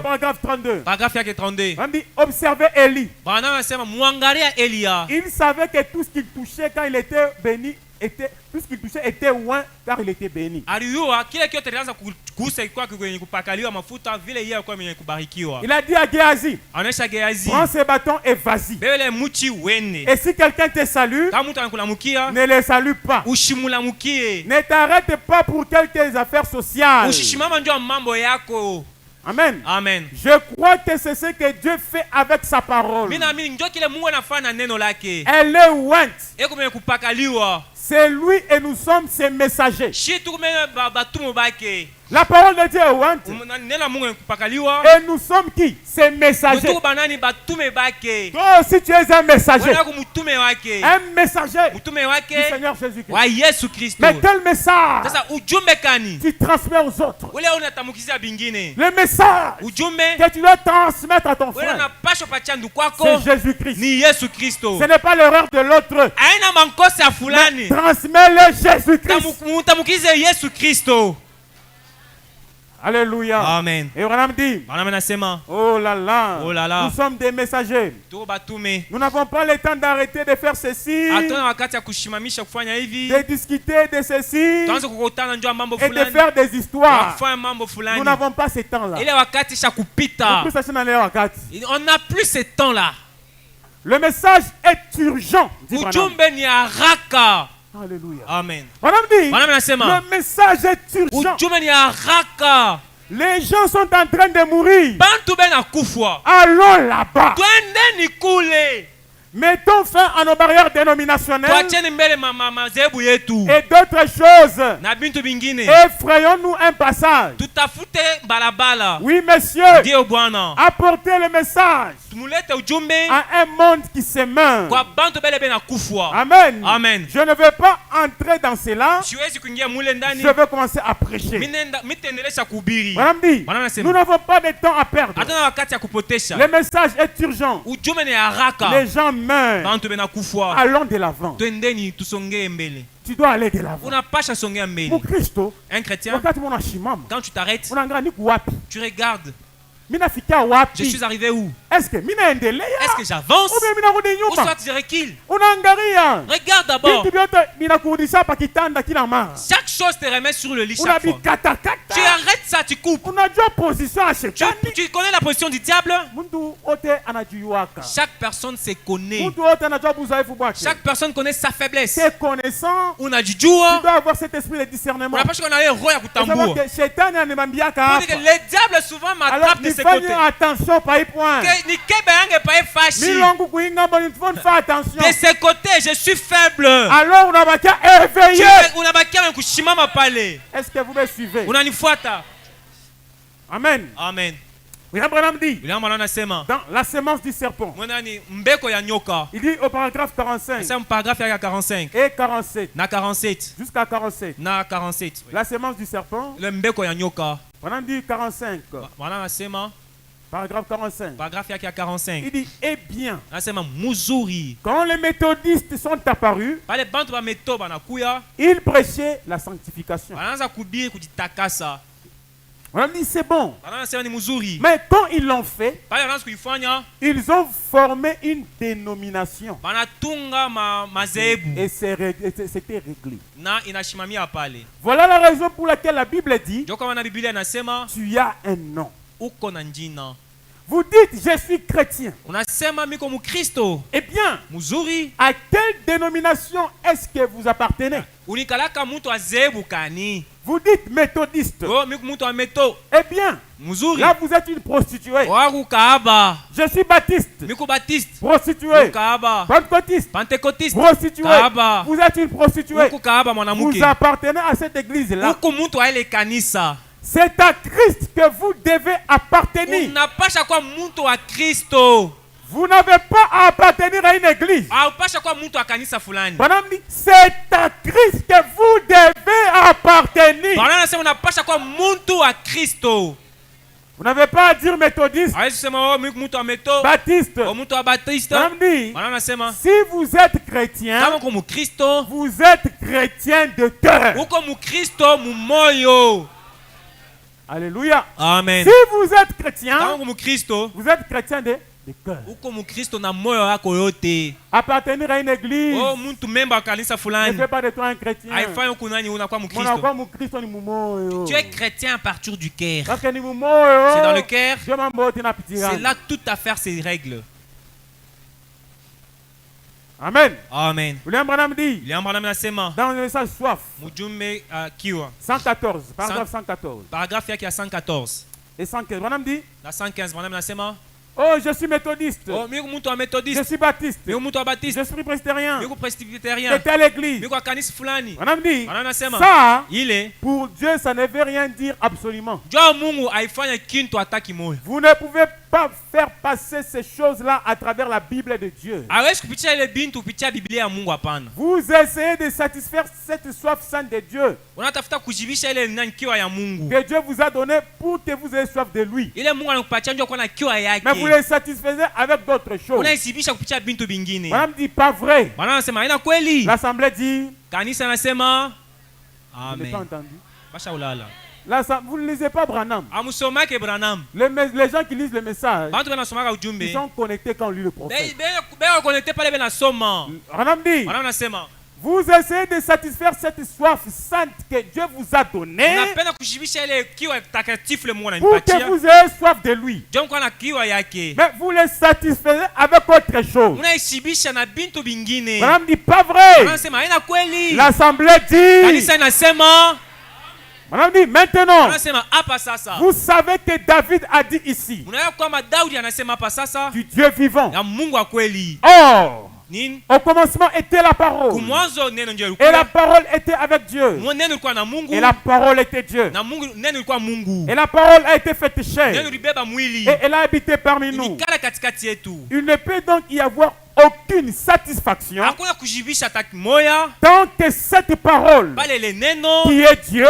Paragraphe 32. Observez Élie. Il savait que tout ce qu'il touchait quand il était béni était loin car il était béni. Il a dit à Géasi, prends ces bâtons et vas-y. Et si quelqu'un te salue, ne le salue pas. Ne t'arrête pas pour quelques affaires sociales. Amen. Amen. Je crois que c'est ce que Dieu fait avec sa parole. Elle est ointe. C'est lui et nous sommes ses messagers. La parole de Dieu est ointe. Et nous sommes qui? Ses messagers. Toi aussi tu es un messager. Un messager du Seigneur Jésus-Christ. Mais quel message tu transmets aux autres? Le message que tu dois transmettre à ton frère, c'est Jésus-Christ. Ce n'est pas l'erreur de l'autre. Transmets-le Jésus-Christ. Alléluia. Amen. Et on dit, oh là là, nous sommes des messagers. Nous n'avons pas le temps d'arrêter de faire ceci, de discuter de ceci et de faire des histoires. Nous n'avons pas ce temps-là. On n'a plus ce temps-là. Le message est urgent. Alléluia. Amen. Le message est urgent. Les gens sont en train de mourir. Allons là-bas. Mettons fin à nos barrières dénominationnelles et d'autres choses. Effrayons-nous un passage. Oui, monsieur. Apportez le message à un monde qui se meurt. Amen. Amen. Je ne veux pas entrer dans cela. Je veux commencer à prêcher. Madame dit, nous n'avons pas de temps à perdre. Le message est urgent. Les gens meurent. Allons de l'avant. Tu dois aller de l'avant. Pour Christ, un chrétien, quand tu t'arrêtes, tu regardes. Je suis arrivé où? Est-ce que j'avance? Ou soit je recule? Regarde d'abord. Chaque chose te remet sur le lit chaque fois. Tu arrêtes ça, tu coupes. Tu connais la position du diable? Chaque personne se connaît. Chaque personne connaît sa faiblesse. On a du jour. Tu dois avoir cet esprit de discernement. Pour dire que le diable souvent m'attrape de ses côtés. Attention, pas y point. De ses côtés, je suis faible. Alors on a qu'à éveiller. Est-ce que vous me suivez? Amen. Amen. William Branham dit dans la sémence du serpent. Il dit au paragraphe 45 et 47 jusqu'à 47. La sémence du serpent. Branham dit 45. Paragraphe 45. Il dit, eh bien, quand les méthodistes sont apparus, ils prêchaient la sanctification. On a dit c'est bon. Mais quand ils l'ont fait, ils ont formé une dénomination. Et c'était réglé. Voilà la raison pour laquelle la Bible dit, tu as un nom. Vous dites, je suis chrétien. Eh bien, à quelle dénomination est-ce que vous appartenez? Vous dites méthodiste. Eh bien, là vous êtes une prostituée. Je suis baptiste. Prostituée. Pentecôtiste. Prostituée. Vous êtes une prostituée. Vous appartenez à cette église-là. C'est à Christ que vous devez appartenir. Vous n'avez pas à appartenir à une église. C'est à Christ que vous devez appartenir. Vous n'avez pas à dire méthodiste, baptiste. Si vous êtes chrétien, vous êtes chrétien de cœur. Alléluia. Amen. Si vous êtes chrétien, vous êtes chrétien de cœur. Appartenir à une église ne fait pas de toi un chrétien. Tu es chrétien à partir du cœur. C'est dans le cœur. C'est là toute affaire se règle. Amen. Amen. William Branham dit dans le message soif 114, paragraphe 114. Et 115. Branham dit la 115. Branham oh, je suis méthodiste. Je suis baptiste. Je suis presbytérien. C'est à l'église. Branham dit ça, pour Dieu, ça ne veut rien dire absolument. Vous ne pouvez pas faire passer ces choses-là à travers la Bible de Dieu. Vous essayez de satisfaire cette soif sainte de Dieu. Que Dieu vous a donné pour que vous ayez soif de lui. Mais vous les satisfaisez avec d'autres choses. Madame dit pas vrai. L'assemblée dit. Amen. Pas entendu. Vous ne lisez pas Branham. Les gens qui lisent le message, ils sont connectés quand on lit le prophète. Branham dit Vous essayez de satisfaire cette soif sainte que Dieu vous a donnée pour que vous ayez soif de lui. Mais vous les satisfaites avec autre chose. Madame dit pas vrai. L'assemblée dit. Madame dit maintenant. Vous savez que David a dit ici. Du Dieu vivant. Or. Au commencement était la parole. Et la parole était avec Dieu. Et la parole était Dieu. Et la parole a été faite chair. Et elle a habité parmi nous. Il ne peut donc y avoir aucune satisfaction tant que cette parole qui est Dieu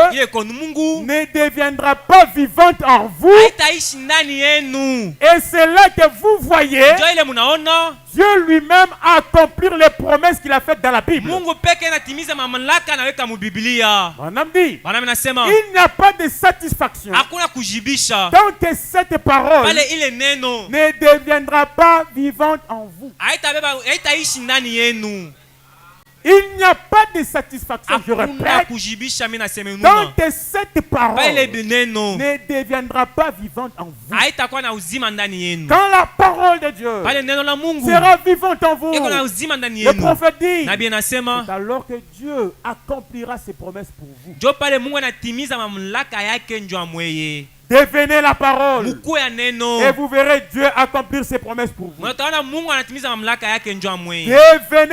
ne deviendra pas vivante en vous. Et c'est là que vous voyez Dieu lui-même accomplir les promesses qu'il a faites dans la Bible. On a dit, il n'y a pas de satisfaction tant que cette parole ne deviendra pas vivante en vous. Il n'y a pas de satisfaction, je répète, tant que cette parole ne deviendra pas vivante en vous. Quand la parole de Dieu sera vivante en vous, le prophète dit, c'est alors que Dieu accomplira ses promesses pour vous. Devenez la parole et vous verrez Dieu accomplir ses promesses pour vous. Devenez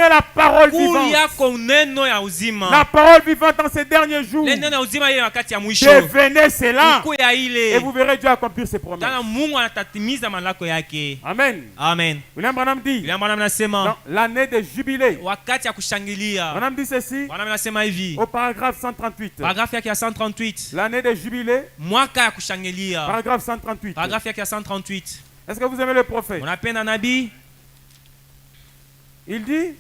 la parole vivante. La parole vivante dans ces derniers jours. Devenez cela et vous verrez Dieu accomplir ses promesses. Amen. Amen. William Branham dit dans l'année de jubilé. Branham dit ceci au paragraphe 138. L'année de jubilé. Paragraphe 138. Est-ce que vous aimez le prophète? Il dit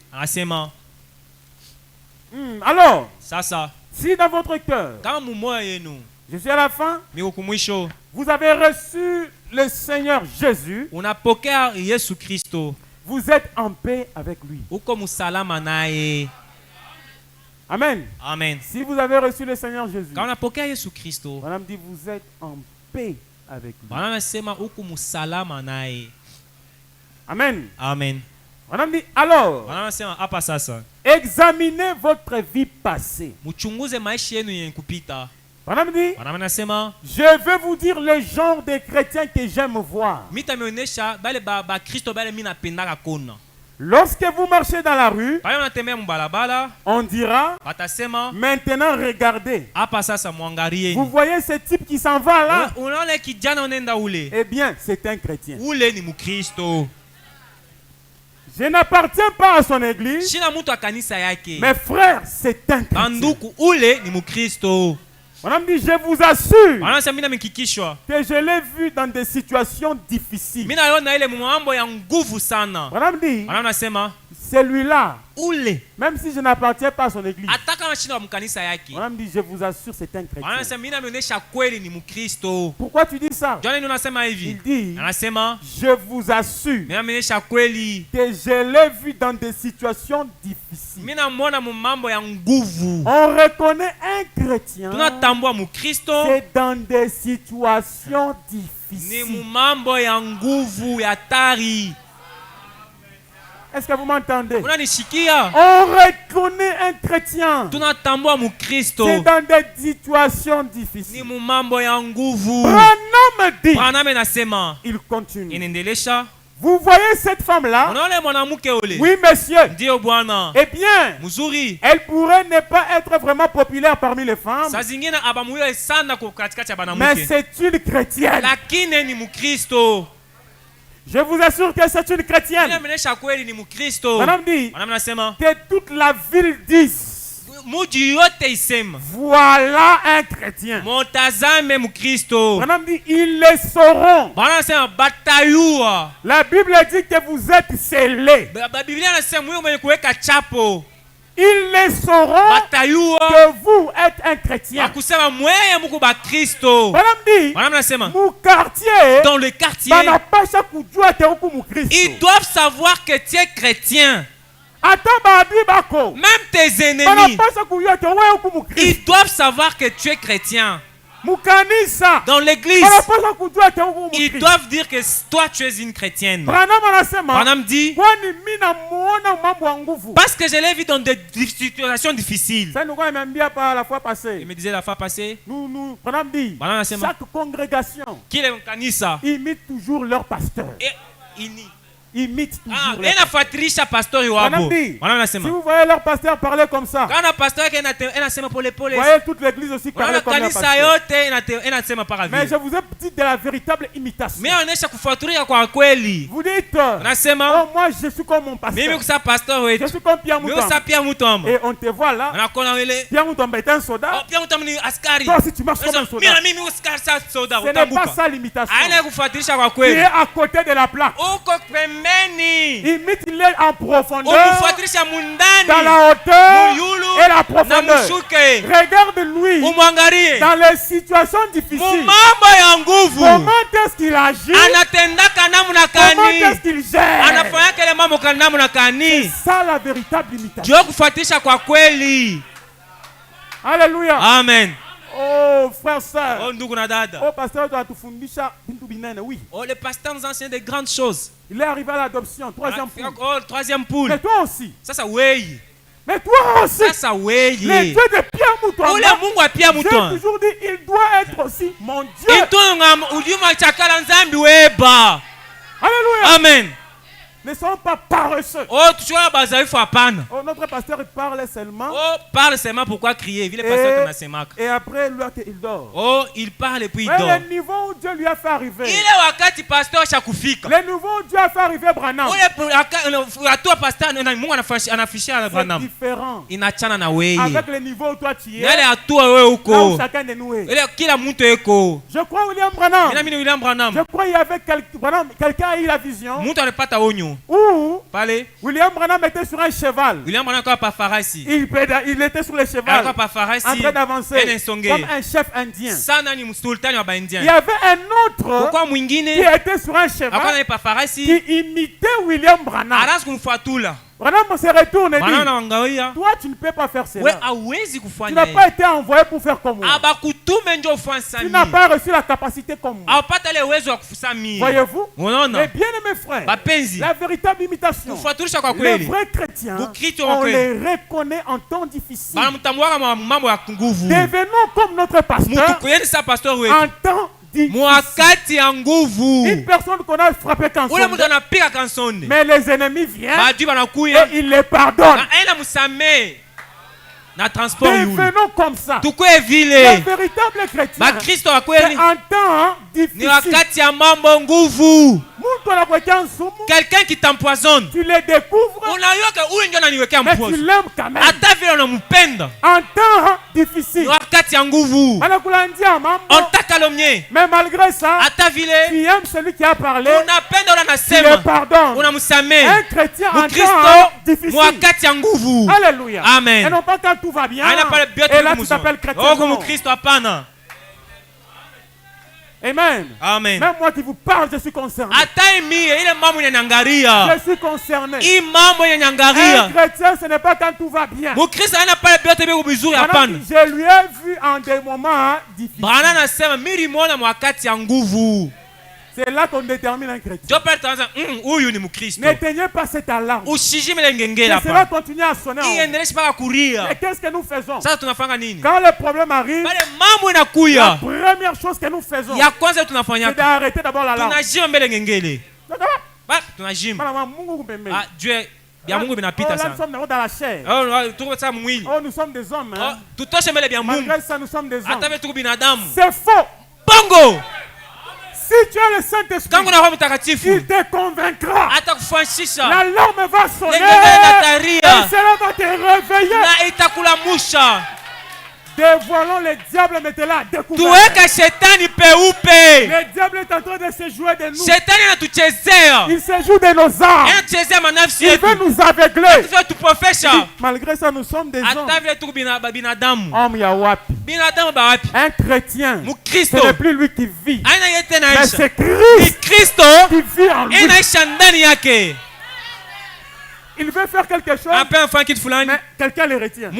alors, si dans votre cœur, je suis à la fin, vous avez reçu le Seigneur Jésus, vous êtes en paix avec lui. Amen. Amen. Si vous avez reçu le Seigneur Jésus, madame dit vous êtes en paix avec lui. Amen. Amen. Madame dit alors, examinez votre vie passée. Madame dit, je vais vous dire le genre de chrétiens que j'aime voir. Lorsque vous marchez dans la rue, on dira, maintenant regardez. Vous voyez ce type qui s'en va là? Eh bien, c'est un chrétien. Je n'appartiens pas à son église. Mais frère, c'est un chrétien. Madame dit, je vous assure que je l'ai vu dans des situations difficiles. Madame dit, celui-là, même si je n'appartiens pas à son église, madame dit, je vous assure, c'est un chrétien. Pourquoi tu dis ça? Il dit, je vous assure que je l'ai vu dans des situations difficiles. On reconnaît un chrétien, c'est dans des situations difficiles. Est-ce que vous m'entendez? On reconnaît un chrétien, c'est dans des situations difficiles. Branham dit, il continue. Vous voyez cette femme-là? Oui, monsieur. Eh bien, elle pourrait ne pas être vraiment populaire parmi les femmes, mais c'est une chrétienne. Je vous assure que c'est une chrétienne. Madame dit que toute la ville dise, voilà un chrétien. Madame dit, ils le sauront. La Bible dit que vous êtes scellés. Ils le sauront que vous êtes un chrétien. Madame dit, dans le quartier, ils doivent savoir que tu es chrétien. Même tes ennemis, ils doivent savoir que tu es chrétien. Dans l'église, ils doivent dire que toi tu es une chrétienne. Branham dit, parce que je l'ai vu dans des situations difficiles. Il me disait la fois passée, chaque congrégation imite toujours leur pasteur. Imite toujours si vous voyez leur pasteur parler comme ça, voyez toute l'église aussi parler comme leur pasteur. Mais je vous ai dit de la véritable imitation. Vous dites, oh, moi je suis comme mon pasteur, je suis comme Pierre Moutombe, et on te voit là, Pierre Moutombe est un soldat, toi aussi tu marches comme un soldat. Ce n'est pas ça l'imitation. Tu es à côté de la plaque. Imite-les en profondeur, dans la hauteur et la profondeur. Regarde-lui dans les situations difficiles. Comment est-ce qu'il agit? Comment est-ce qu'il gère? C'est ça la véritable imitation. Alléluia. Amen. Oh frère, sœur. Oh pasteur, oui. Oh, le pasteur nous enseigne de grandes choses. Il est arrivé à l'adoption, troisième poule. Oh, troisième poule. Mais toi aussi. Ça oui. Mais toi aussi. Ça oui. Le Dieu de Pierre Moutombe. J'ai toujours dit, il doit être aussi mon Dieu. Alléluia. Amen. Ne soyons pas paresseux. Oh, notre pasteur il parle seulement. Oh, parle seulement, pourquoi crier? Et après, il dort. Oh, il parle et puis il dort. Le niveau où Dieu lui a fait arriver. Il est wakati pasteur chakufika. Le niveau où Dieu a fait arriver Branham. C'est différent. Avec le niveau où toi tu es. Là où chacun de nous est. Je crois William Branham. Je crois il y avait quelqu'un a eu la vision. Où William Branham était sur un cheval. Il était sur le cheval en train d'avancer comme un chef indien. Il y avait un autre qui était sur un cheval qui imitait William Branham. Branham se retourne et dit, toi tu ne peux pas faire cela. Tu n'as pas été envoyé pour faire comme moi. Tu n'as pas reçu la capacité comme moi. Voyez-vous? Mais bien aimés frères, la véritable imitation, les vrais chrétiens, on les reconnaît en temps difficile. Devenons comme notre pasteur en temps difficile. Une personne qu'on a frappé quand mais les ennemis viennent et ils les pardonnent. Devenons comme ça. Les véritables chrétiens, c'est un temps difficile. Quelqu'un qui t'empoisonne, tu les découvres, mais tu l'aimes quand même. En temps difficile, on t'a calomnié, mais malgré ça, tu aimes celui qui a parlé, tu le pardonnes. Un chrétien en temps difficile. Alléluia. Amen. Et non pas quand tout va bien, et là tu t'appelles chrétien. Amen. Amen. Même moi qui vous parle, je suis concerné. Je suis concerné. Un chrétien, ce n'est pas quand tout va bien. Je lui ai vu en des moments difficiles. C'est là qu'on détermine un chrétien. N'éteignez pas cette alarme. Cela continue à sonner. Mais qu'est-ce que nous faisons? Quand le problème arrive, la première chose que nous faisons, c'est d'arrêter d'abord l'alarme. Dieu nous sommes dans la chair. Oh, nous sommes des hommes. Malgré ça, nous sommes des hommes. C'est faux. Bongo. Si tu as le Saint-Esprit, il te convaincra. L'alarme va sonner et cela va te réveiller. Dévoilons le diable, mettez-la à découvert. Le diable est en train de se jouer de nous. Il se joue de nos âmes. Il veut nous aveugler. Malgré ça, nous sommes des hommes. Homme yawapi. Un chrétien, ce n'est plus lui qui vit, mais c'est Christ qui vit en lui. Il veut faire quelque chose, mais quelqu'un le retient.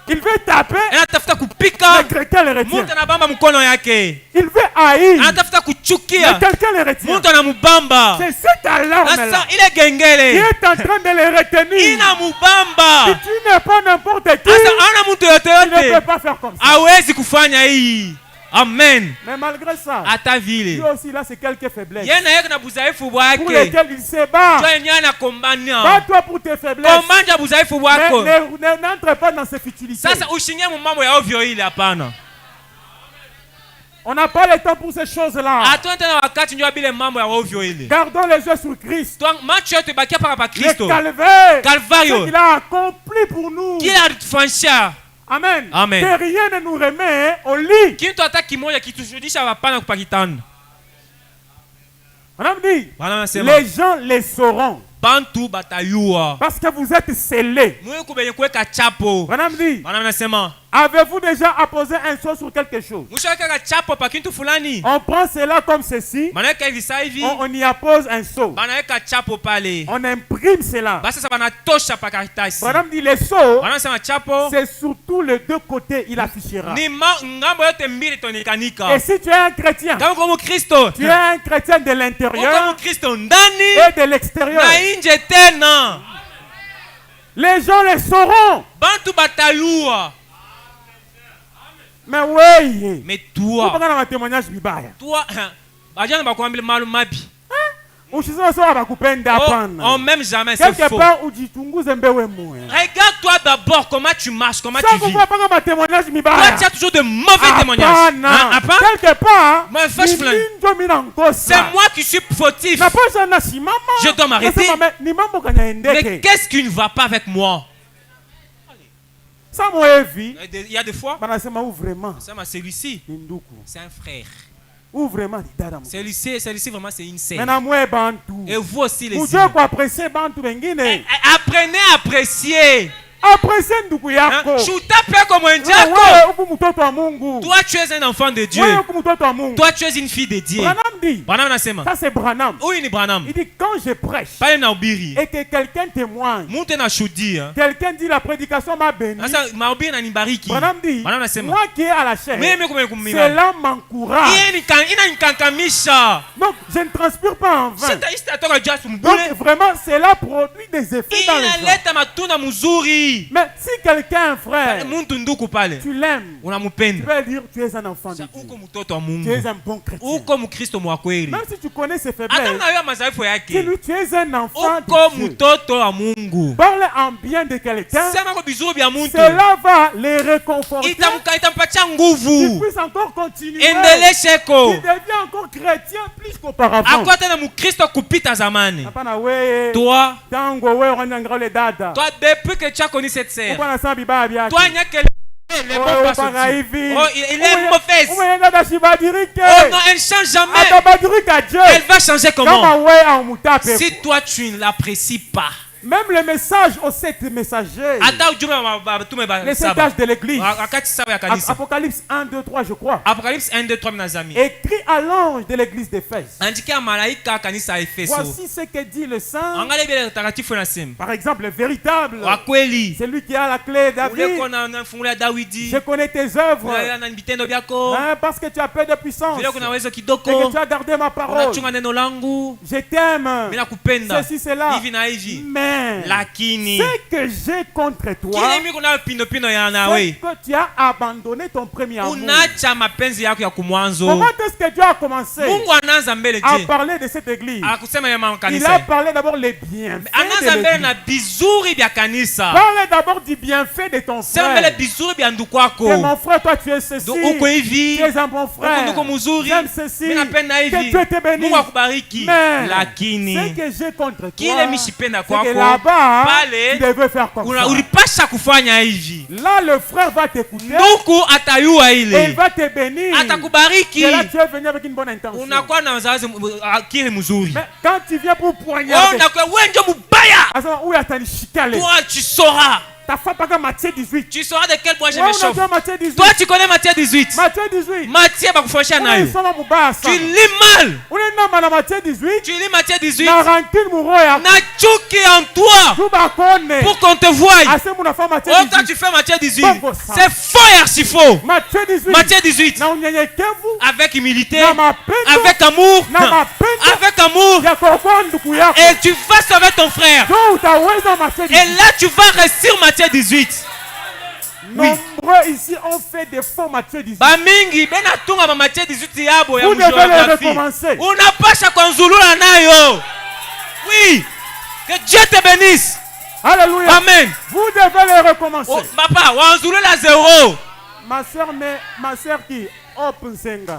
Il veut taper, mais quelqu'un le retient. Il veut haïr, mais quelqu'un le retient. C'est cette alarme-là qui est en train de le retenir. Si tu n'es pas n'importe qui, tu ne peux pas faire comme ça. Amen. Mais malgré ça, à ta ville, lui aussi là c'est quelques faiblesses pour lesquelles il se bat. Bats-toi pour tes faiblesses. Mais n'entre pas dans ces futilités. On n'a pas le temps pour ces choses-là. Gardons les yeux sur Christ. Le calvaire qu'il a accompli pour nous. Amen. Amen. Que rien ne nous remet au lit. Madame dit, les gens les sauront. Parce que vous êtes scellés. Madame dit, avez-vous déjà apposé un sceau sur quelque chose? On prend cela comme ceci. On y appose un sceau. On imprime cela. Madame dit, les sceaux, c'est surtout les deux côtés, il affichera. Et si tu es un chrétien, tu es un chrétien de l'intérieur et de l'extérieur. Les gens les sauront. Mais oui. Mais toi, on m'aime jamais, c'est faux. Regarde-toi d'abord comment tu marches, comment tu vis. Toi, tu as toujours de mauvais témoignages. Quelque part, c'est moi qui suis fautif. Je dois m'arrêter. Mais qu'est-ce qui ne va pas avec moi? Il y a des fois, celui-ci, c'est un frère. Celui-ci vraiment c'est une sœur. Et vous aussi les filles. Apprenez à apprécier. Toi tu es un enfant de Dieu. Toi tu es une fille de Dieu. Ça c'est Branham. Il dit quand je prêche et que quelqu'un témoigne, quelqu'un dit la prédication m'a béni. Branham dit moi qui est à la chair, cela m'encourage. Donc je ne transpire pas en vain. Donc vraiment cela produit des effets dans les gens. Mais si quelqu'un est un frère, tu l'aimes, tu peux dire tu es un enfant de Dieu. Tu es un bon chrétien. Même si tu connais ses faiblesses, dis-lui tu es un enfant de Dieu. Parle en bien de quelqu'un, cela va les réconforter. Qu'ils puissent encore continuer. Qu'ils deviennent encore chrétiens plus qu'auparavant. Toi, depuis que tu as connu cette sœur, toi, il n'y a que les bons passages. Oh, il est mauvaise. Oh non, elle ne change jamais. Elle va changer comment? Si toi, tu ne l'apprécies pas. Même le message aux 7 messagers, les 7 âges de l'église, Apocalypse 1, 2, 3 je crois, Apocalypse 1, 2, 3 mes amis, écrit à l'ange de l'église d'Éphèse. Voici ce que dit le saint. Par exemple le véritable, celui qui a la clé David. Je connais tes œuvres, parce que tu as peu de puissance et que tu as gardé ma parole. Je t'aime. Ceci, cela. Mais ce que j'ai contre toi, c'est que tu as abandonné ton premier amour. Comment est-ce que Dieu a commencé à parler de cette église? Il a parlé d'abord les bienfaits de l'église. Parle d'abord du bienfait de ton frère. Que mon frère, toi tu es ceci, tu es un bon frère, j'aime ceci, que Dieu te bénisse. Mais ce que j'ai contre toi, c'est que là-bas, tu devais faire comme ça. Là, le frère va t'écouter et il va te bénir. Et là, tu es venu avec une bonne intention. Mais quand tu viens pour poignarder, toi, tu sauras. Tu sauras de quel bois je me chauffe. Toi, tu connais Matthieu 18. Matthieu va vous fâcher à naïf. Tu lis mal. Tu lis Matthieu 18. Nachuki en toi. Pour qu'on te voie. Oh, toi, tu fais Matthieu 18. C'est faux et archi faux. Matthieu 18. Avec humilité. Avec amour. Avec amour. Et tu vas sauver ton frère. Et là, tu vas réussir Matthieu 18. Nombreux ici ont fait des faux Matthieu 18. Vous devez le recommencer. Oui. Que Dieu te bénisse. Alléluia. Amen. Vous devez le recommencer. Oh, papa, la zéro. Ma soeur qui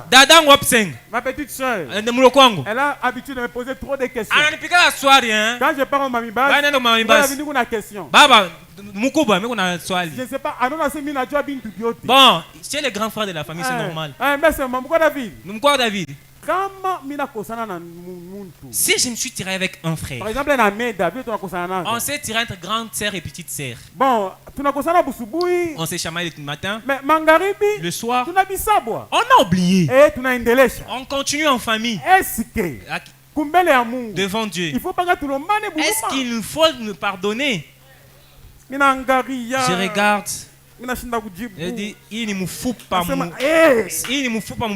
Dada Wapseng. Ma petite soeur. Elle a l'habitude de me poser trop de questions. Quand je parle au Mamibas, elle a une question. Je ne sais pas. Bon, chez les grands frères de la famille, c'est normal. David. Si je me suis tiré avec un frère, par exemple, on s'est tiré entre grande sœur et petite sœur. Bon, on s'est chamaillé le matin, le soir, on a oublié. On continue en famille. Devant Dieu. Est-ce qu'il faut nous pardonner? Je regarde. Je dis, il ne me fout pas mon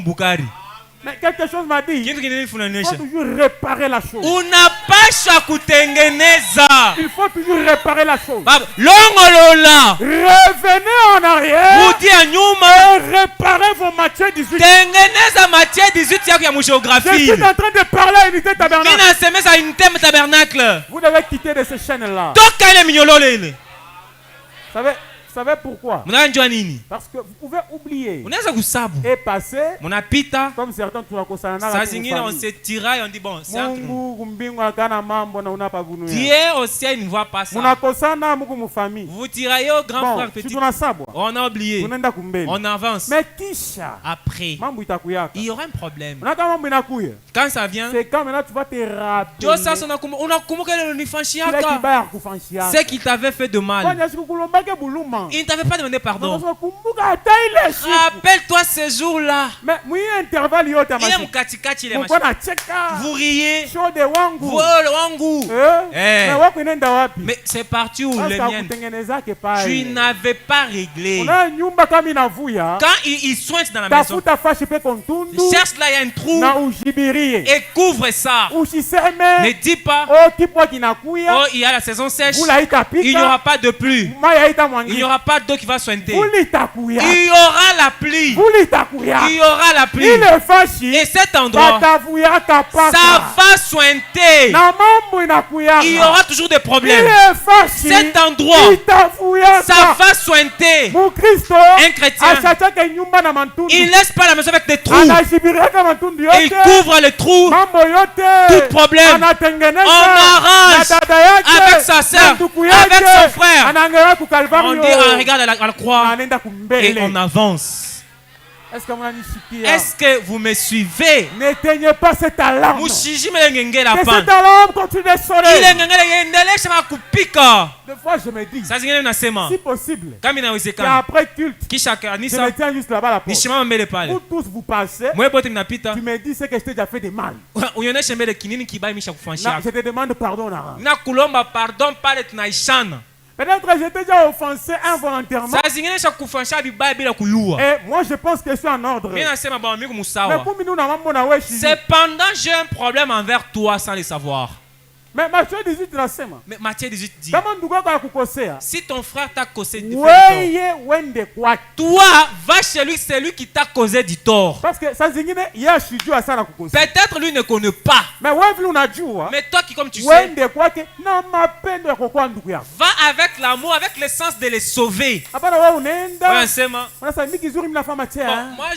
Boukari. Mais quelque chose m'a dit. Il faut toujours réparer la chose. Il faut toujours réparer la chose. Revenez en arrière. Et réparez vos Matthieu 18. Je suis en train de parler à Unité Tabernacle. Vous devez quitter de ces chaînes-là. Vous savez pourquoi? Parce que vous pouvez oublier et passer comme certains on se tira et on dit bon, c'est entre nous. Dieu au ciel ne voit pas ça. Vous tiraillez au grand frère petit. On a oublié. On avance. Mais après, il y aura un problème. Quand ça vient, c'est quand maintenant tu vas te rappeler ce qu'il t'avait fait de mal. Il ne t'avait pas demandé pardon. Rappelle-toi ces jours-là. Mais il y a un intervalle. Vous riez. Mais c'est parti où les miennes. Tu n'avais pas réglé. Quand il soigne dans la maison, cherche là, il y a un trou et couvre ça. Ne dis pas, oh, il y a la saison sèche, il n'y aura pas de pluie. Il n'y aura pas d'eau qui va sointer. Il y aura la pluie. Il y aura la pluie. Et cet endroit, ça va sointer. Il y aura toujours des problèmes. Cet endroit, ça va sointer. Un chrétien, il ne laisse pas la maison avec des trous. Il couvre les trous. Tout problème, on arrange avec sa soeur, avec son frère. On dit, on regarde à la croix et on avance. Est-ce que vous me suivez? N'éteignez pas cette alarme. Que cette alarme continue de sonner. Des fois je me dis, si possible, après culte, je me tiens juste là-bas à la porte. Vous tous vous passez, tu me dis ce que je t'ai déjà fait de mal. Je te demande pardon. Peut-être que j'ai déjà offensé involontairement. Et moi je pense que je suis en ordre. Cependant, j'ai un problème envers toi sans le savoir. Mais Matthieu 18 dit, si ton frère t'a causé du tort, toi va chez lui, c'est lui qui t'a causé du tort. Parce que peut-être lui ne connaît pas. Mais toi qui comme tu sais, va avec l'amour, avec l'essence de les sauver. Moi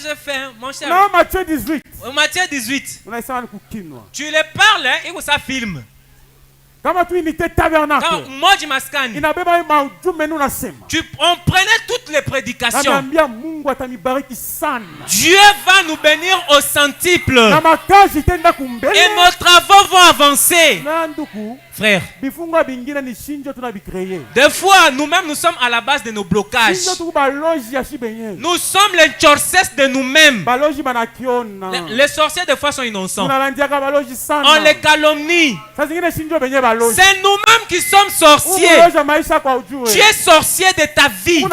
je fais mon cher. Matthieu 18. Tu les parles et ça filme. On prenait toutes les prédications. Dieu va nous bénir au centuple. Et nos travaux vont avancer. Frère, des fois, nous-mêmes, nous sommes à la base de nos blocages. Nous sommes les sorciers de nous-mêmes. Les sorciers, des fois, sont innocents. On les calomnie. C'est nous-mêmes qui sommes sorciers. Tu es sorcier de ta vie.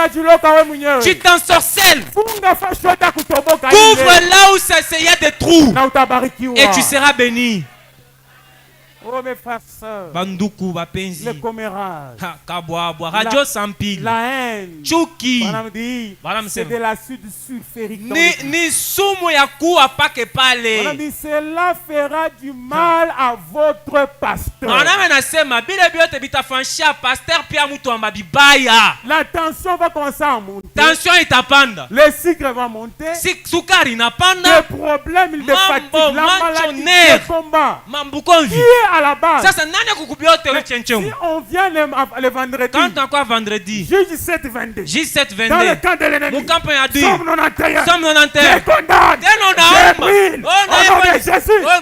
Tu t'ensorcelles. Couvre là où il y a des trous. Et tu seras béni. Oh mes frères sœurs, Banduku bapenzi, le commérage, kabwa radio sampil, la haine, chuki, c'est de l'acide sulfurique. Ni sumu ya kuwa pake pale. Cela fera du mal à votre pasteur. La tension va commencer à monter. Tension itapanda. Le sucre va monter. Sukari inapanda. Les problèmes, il fatigue, la maladie, le combat. Mambukonvi. À la base, si on vient le vendredi, quand encore vendredi, J7 22, dans le camp de l'ennemi, Somme 91,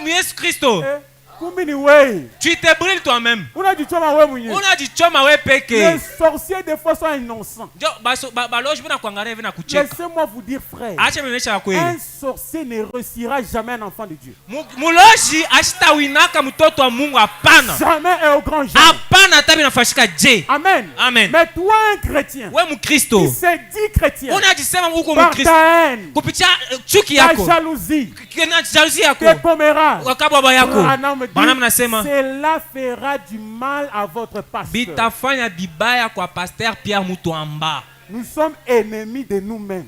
Jésus Christ. Tu te brûles toi-même. Les sorciers des fois sont innocents. Laissez-moi vous dire, frère, un sorcier ne réussira jamais un enfant de Dieu. Jamais et au grand jamais. Amen. Amen. Mais toi, un chrétien, qui s'est dit chrétien, par ta haine, ta jalousie, tes commérages, cela fera du mal à votre pasteur. Nous sommes ennemis de nous-mêmes.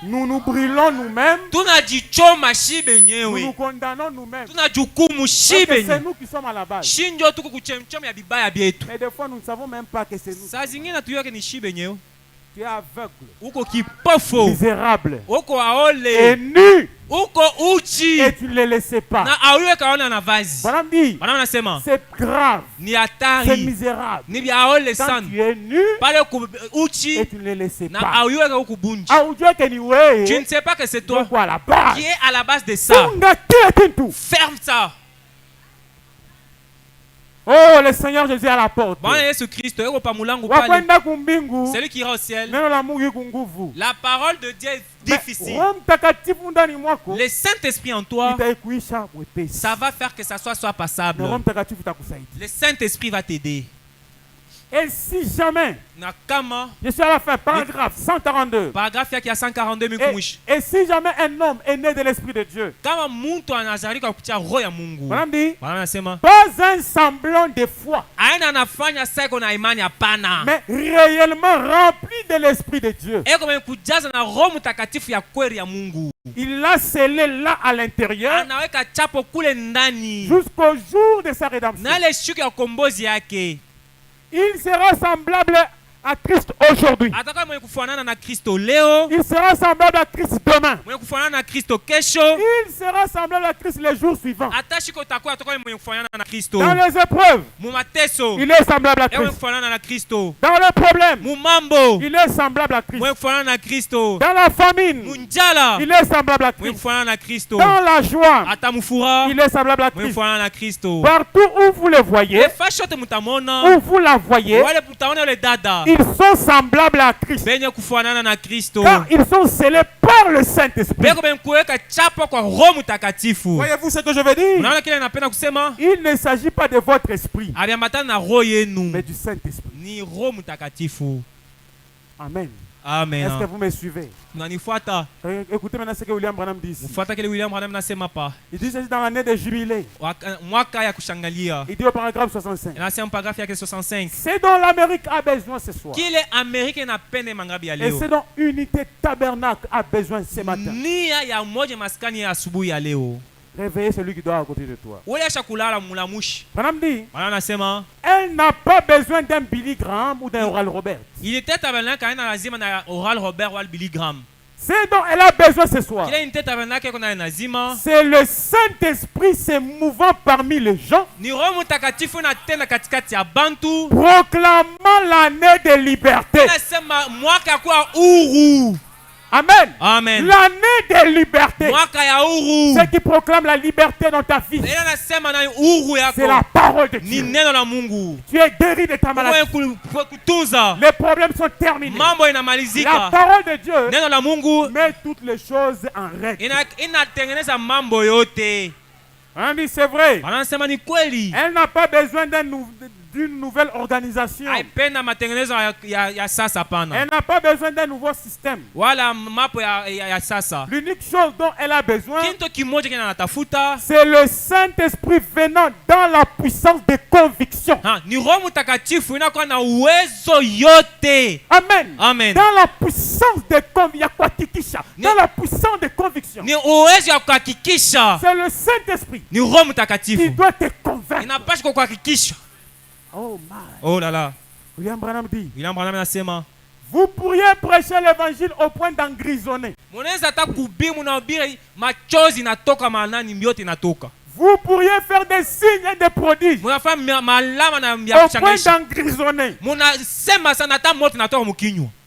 Nous nous brûlons nous-mêmes. Nous nous condamnons nous-mêmes. C'est nous qui sommes à la base. Mais des fois, nous ne savons même pas que c'est nous. Tu es aveugle, misérable, et nu. Et tu ne les laissais pas. C'est grave. C'est misérable. Quand tu es nu et tu ne les laissais pas. Tu ne sais pas que c'est toi qui est à la base de ça. Ferme ça. Oh, le Seigneur Jésus est à la porte. Celui qui ira au ciel. La parole de Dieu est difficile. Le Saint-Esprit en toi, ça va faire que ça soit passable. Le Saint-Esprit va t'aider. Et si jamais, je suis à la fin, paragraphe 142. Paragraphe qui a 142. Et si jamais un homme est né de l'Esprit de Dieu, pas un semblant de foi, mais réellement rempli de l'Esprit de Dieu. Il l'a scellé là à l'intérieur jusqu'au jour de sa rédemption. Il sera semblable à Christ aujourd'hui. Il sera semblable à Christ demain. Il sera semblable à Christ les jours suivants. Dans les épreuves, il est semblable à Christ. Dans les problèmes, il est semblable à Christ. Dans la famine, il est semblable à Christ. Dans la joie, il est semblable à Christ. Partout où vous le voyez, où vous la voyez, ils sont semblables à Christ. Car ils sont scellés par le Saint-Esprit. Voyez-vous ce que je veux dire? Il ne s'agit pas de votre esprit, mais du Saint-Esprit. Amen. Amen. Est-ce que vous me suivez? Écoutez maintenant ce que William Branham dit ici. Il dit ceci dans l'année de jubilé. Il dit au paragraphe 65. C'est dont l'Amérique a besoin ce soir. Et c'est dont Unité Tabernacle a besoin ce matin. Réveillez celui qui dort à côté de toi. Branham dit, elle n'a pas besoin d'un Billy Graham ou d'un Oral Robert. C'est dont elle a besoin ce soir. C'est le Saint-Esprit se mouvant parmi les gens, proclamant l'année de liberté. Amen. Amen. L'année de liberté. Mwaka ya uhuru. Ce qui proclame la liberté dans ta vie. C'est la parole de Dieu. Tu es guéri de ta maladie. Les problèmes sont terminés. La parole de Dieu met toutes les choses en règle. On dit c'est vrai. Elle n'a pas besoin d'une nouvelle organisation. Elle n'a pas besoin d'un nouveau système. L'unique chose dont elle a besoin, c'est le Saint-Esprit venant dans la puissance des convictions. Amen. Amen. Dans la puissance des convictions. Dans la puissance des convictions. C'est le Saint-Esprit qui doit te convaincre. Oh my. Oh là là. William Branham dit. William Branham anasema. Vous pourriez prêcher l'évangile au point d'engrisonner. Vous pourriez faire des signes et des prodiges au point d'engrisonner.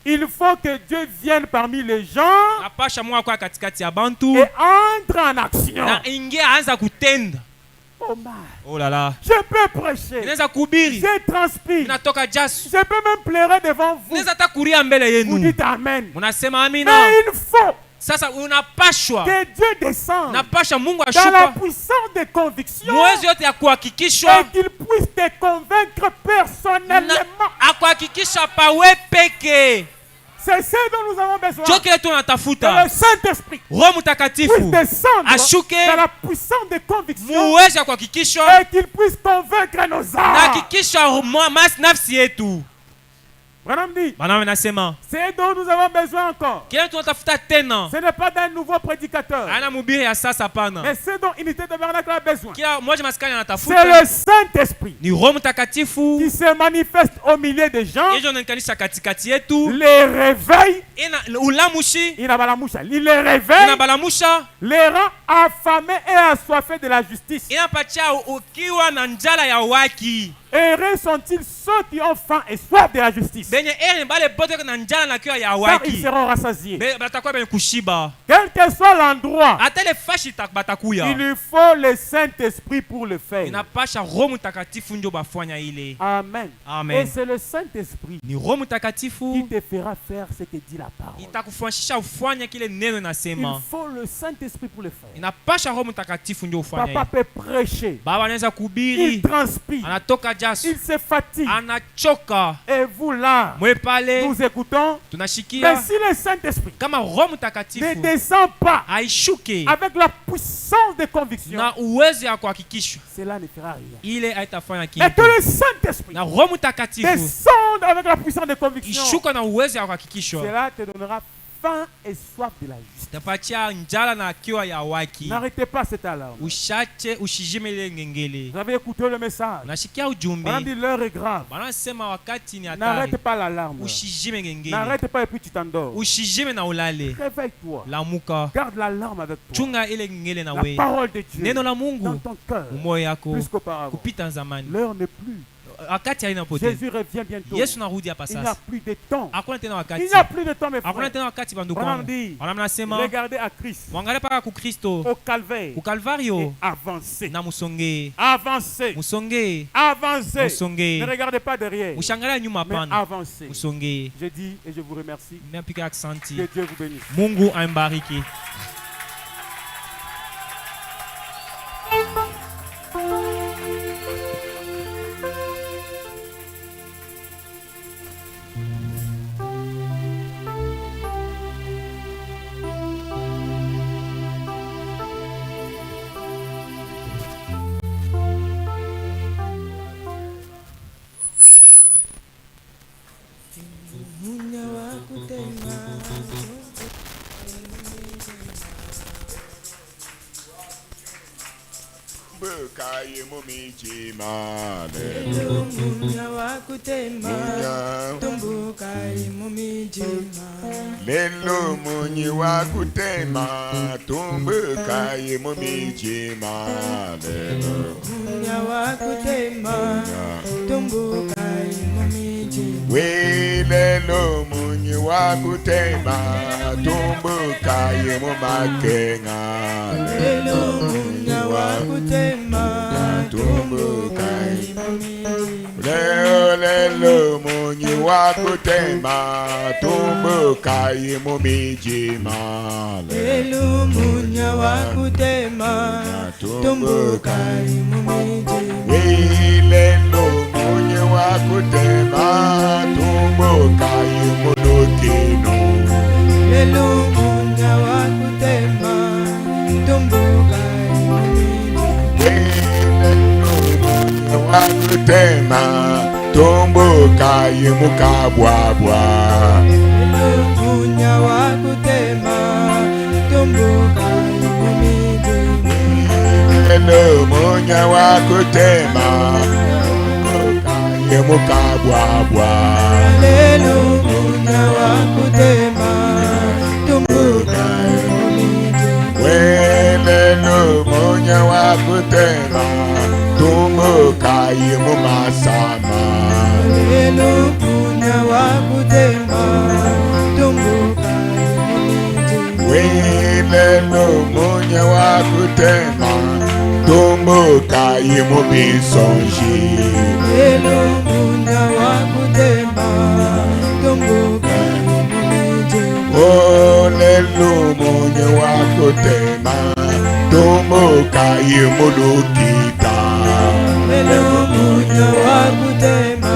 Il faut que Dieu vienne parmi les gens et entre en action. Oh my. Oh là là. Je peux prêcher. Je transpire. Je peux même pleurer devant vous. Vous dites Amen. Mais il faut que Dieu descende dans la puissance des convictions et qu'il puisse te convaincre personnellement. C'est ce dont nous avons besoin. Que le Saint-Esprit puisse descendre dans la puissance des convictions et qu'il puisse convaincre nos âmes. Branham dit, c'est dont nous avons besoin encore. Ce n'est pas d'un nouveau prédicateur, mais c'est dont Unité de Tabernacle a besoin. C'est le Saint-Esprit qui se manifeste au milieu des gens, les réveille, il les réveille, les rend affamés et assoiffés de la justice. Heureux sont-ils ceux qui ont faim et soif de la justice, car ils seront rassasiés. Quel que soit l'endroit, il lui faut le Saint-Esprit pour le faire. Amen. Amen. Et c'est le Saint-Esprit qui te fera faire ce que dit la parole. Il faut le Saint-Esprit pour le faire. Papa peut prêcher, il transpire, il se fatigue. Et vous là, nous écoutons. Mais si le Saint-Esprit ne descend pas avec la puissance de conviction, cela ne fera rien. Mais que le Saint-Esprit descende avec la puissance de conviction, cela te donnera faim et soif de la justice. N'arrêtez pas cette alarme. Vous avez écouté le message. On a dit l'heure est grave. N'arrête pas l'alarme. N'arrête pas et puis tu t'endors. Réveille-toi. Garde l'alarme avec toi. La parole de Dieu dans ton cœur. Plus qu'auparavant. L'heure n'est plus. Jésus revient bientôt. Il n'y a plus de temps. Il n'y a plus de temps, mes frères. On dit, regardez à Christ au calvaire et avancez. Avancez. Avancez. Ne regardez pas derrière, mais avancez. Je dis et je vous remercie. Que Dieu vous bénisse. Mungu ambariki. Kaye mumichi mane munya wakutema tumbuka mumichi lelo munyi wakutema tumbuka mumichi mane munya wakutema tumbuka mumichi we lelo munyi wakutema tumbuka yemu makenga. Lelo munya wakutema tumbuka yemu lelo munyi wakutema tumbuka yemu mijima. Lelo munya wakutema tumbuka yemu mijima. Lelo munyi wakutema tumbuka yemu lokino. Lelo munya wakutema tumbuka yemu mijima. Wakutema tumbuka yemu kabwabwa. Lelo munya wakutema tumbuka yemu mijima. Lelo munya wakutema yemu kabwabwa. Lelo munya wakutema tumbuka yemu mijima. Lelo munya wakutema tumbuka yemu masama. Lelo munya wakutema tumbuka yemu mijima. Lelo munya wakutema tumbuka yemu bisonji. Lelo munya wakutema tumbuka yemu mijima. Oh, lelo munya wakutema tumbuka yemu lukita. Lelo munya wakutema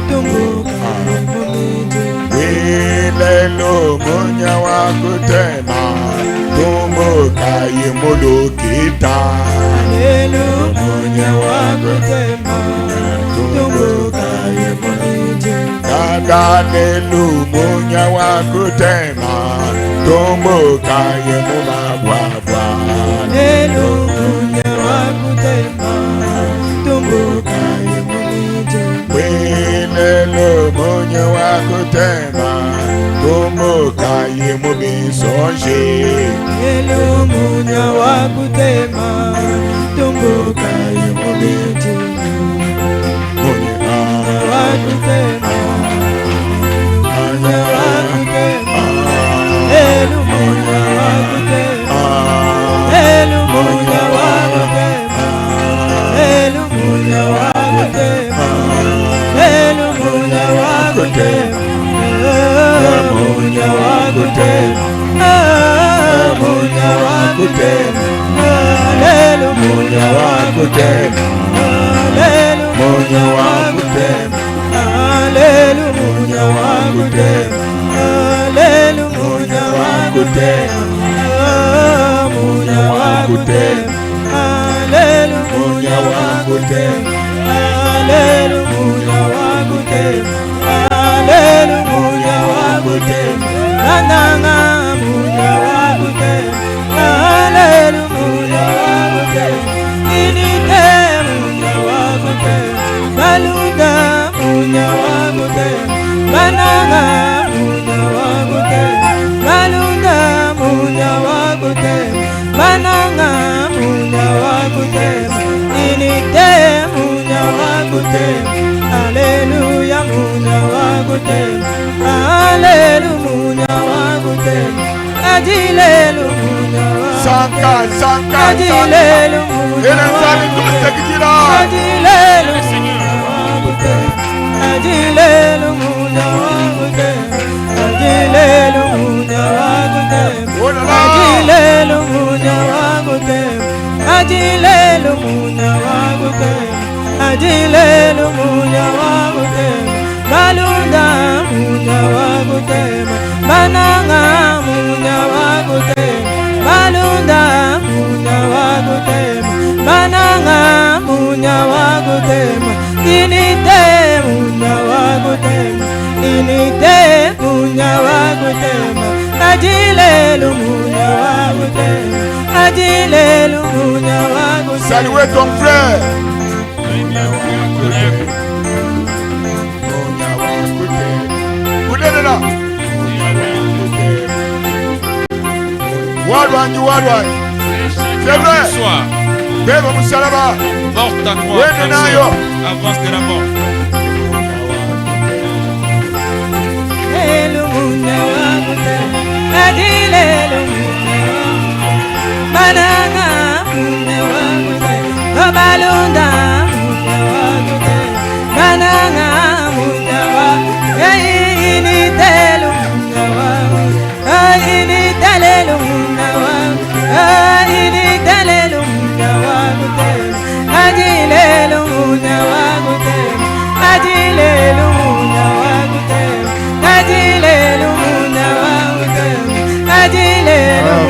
tumbuka yemu mijima. Lelo munya wakutema tumbuka yemu lukita. Lelo munya wakutema tumbuka yemu mijima. Gaga lelo munya wakutema tumbuka yemu babwabwa. Lelo munya wakutema tumbuka yemu mijima. Lelo munya wakutema tumbuka yemu bisonji. Lelo munya wakutema tumbuka yemu mijima. Munya Wakutema munya wakutema. Lelo munya wakutema. Lelo munya wakutema. Lelo munya wakutema. Lelo munya wakutema. Munya wakutema. Munya wakutema. Lelo munya wakutema. Lelo munya wakutema. Lelo munya wakutema. Lelo munya wakutema. Munya wakutema. Lelo munya wakutema. Lelo munya wakutema. Lelo munya wakutema. Nanga munya wakutema. Lelo munya wakutema. Inite munya wakutema. Baluda munya wakutema. Bananga munya wakutema. Baluda munya wakutema. Bananga munya wakutema. Inite munya wakutema. Haleluya munya wakutema. Haleluya munya wakutema. Ajilelu munya wakutema. Ajilelu munya wakutema. Ajilelu munya wakutema. Ajilelu munya wakutema. Ajilelu munya wakutema. Ajilelu munya wakutema. Ajilelu munya wakutema. Ajilelu munya wakutema. Balunda munya wakutema. Bananga munya wakutema. Balunda munya wakutema. Bananga munya wakutema. Inite munya wakutema. Inite munya wakutema. Ajilelu munya wakutema. Ajilelu munya wakutema. Saluez ton frère. Vous l'êtes là. Wadouane, wadouane. C'est vrai. Bébé Moussalaba. Porte ta croix. Avance de la mort. wakutema, adilelo munya wangu, mananga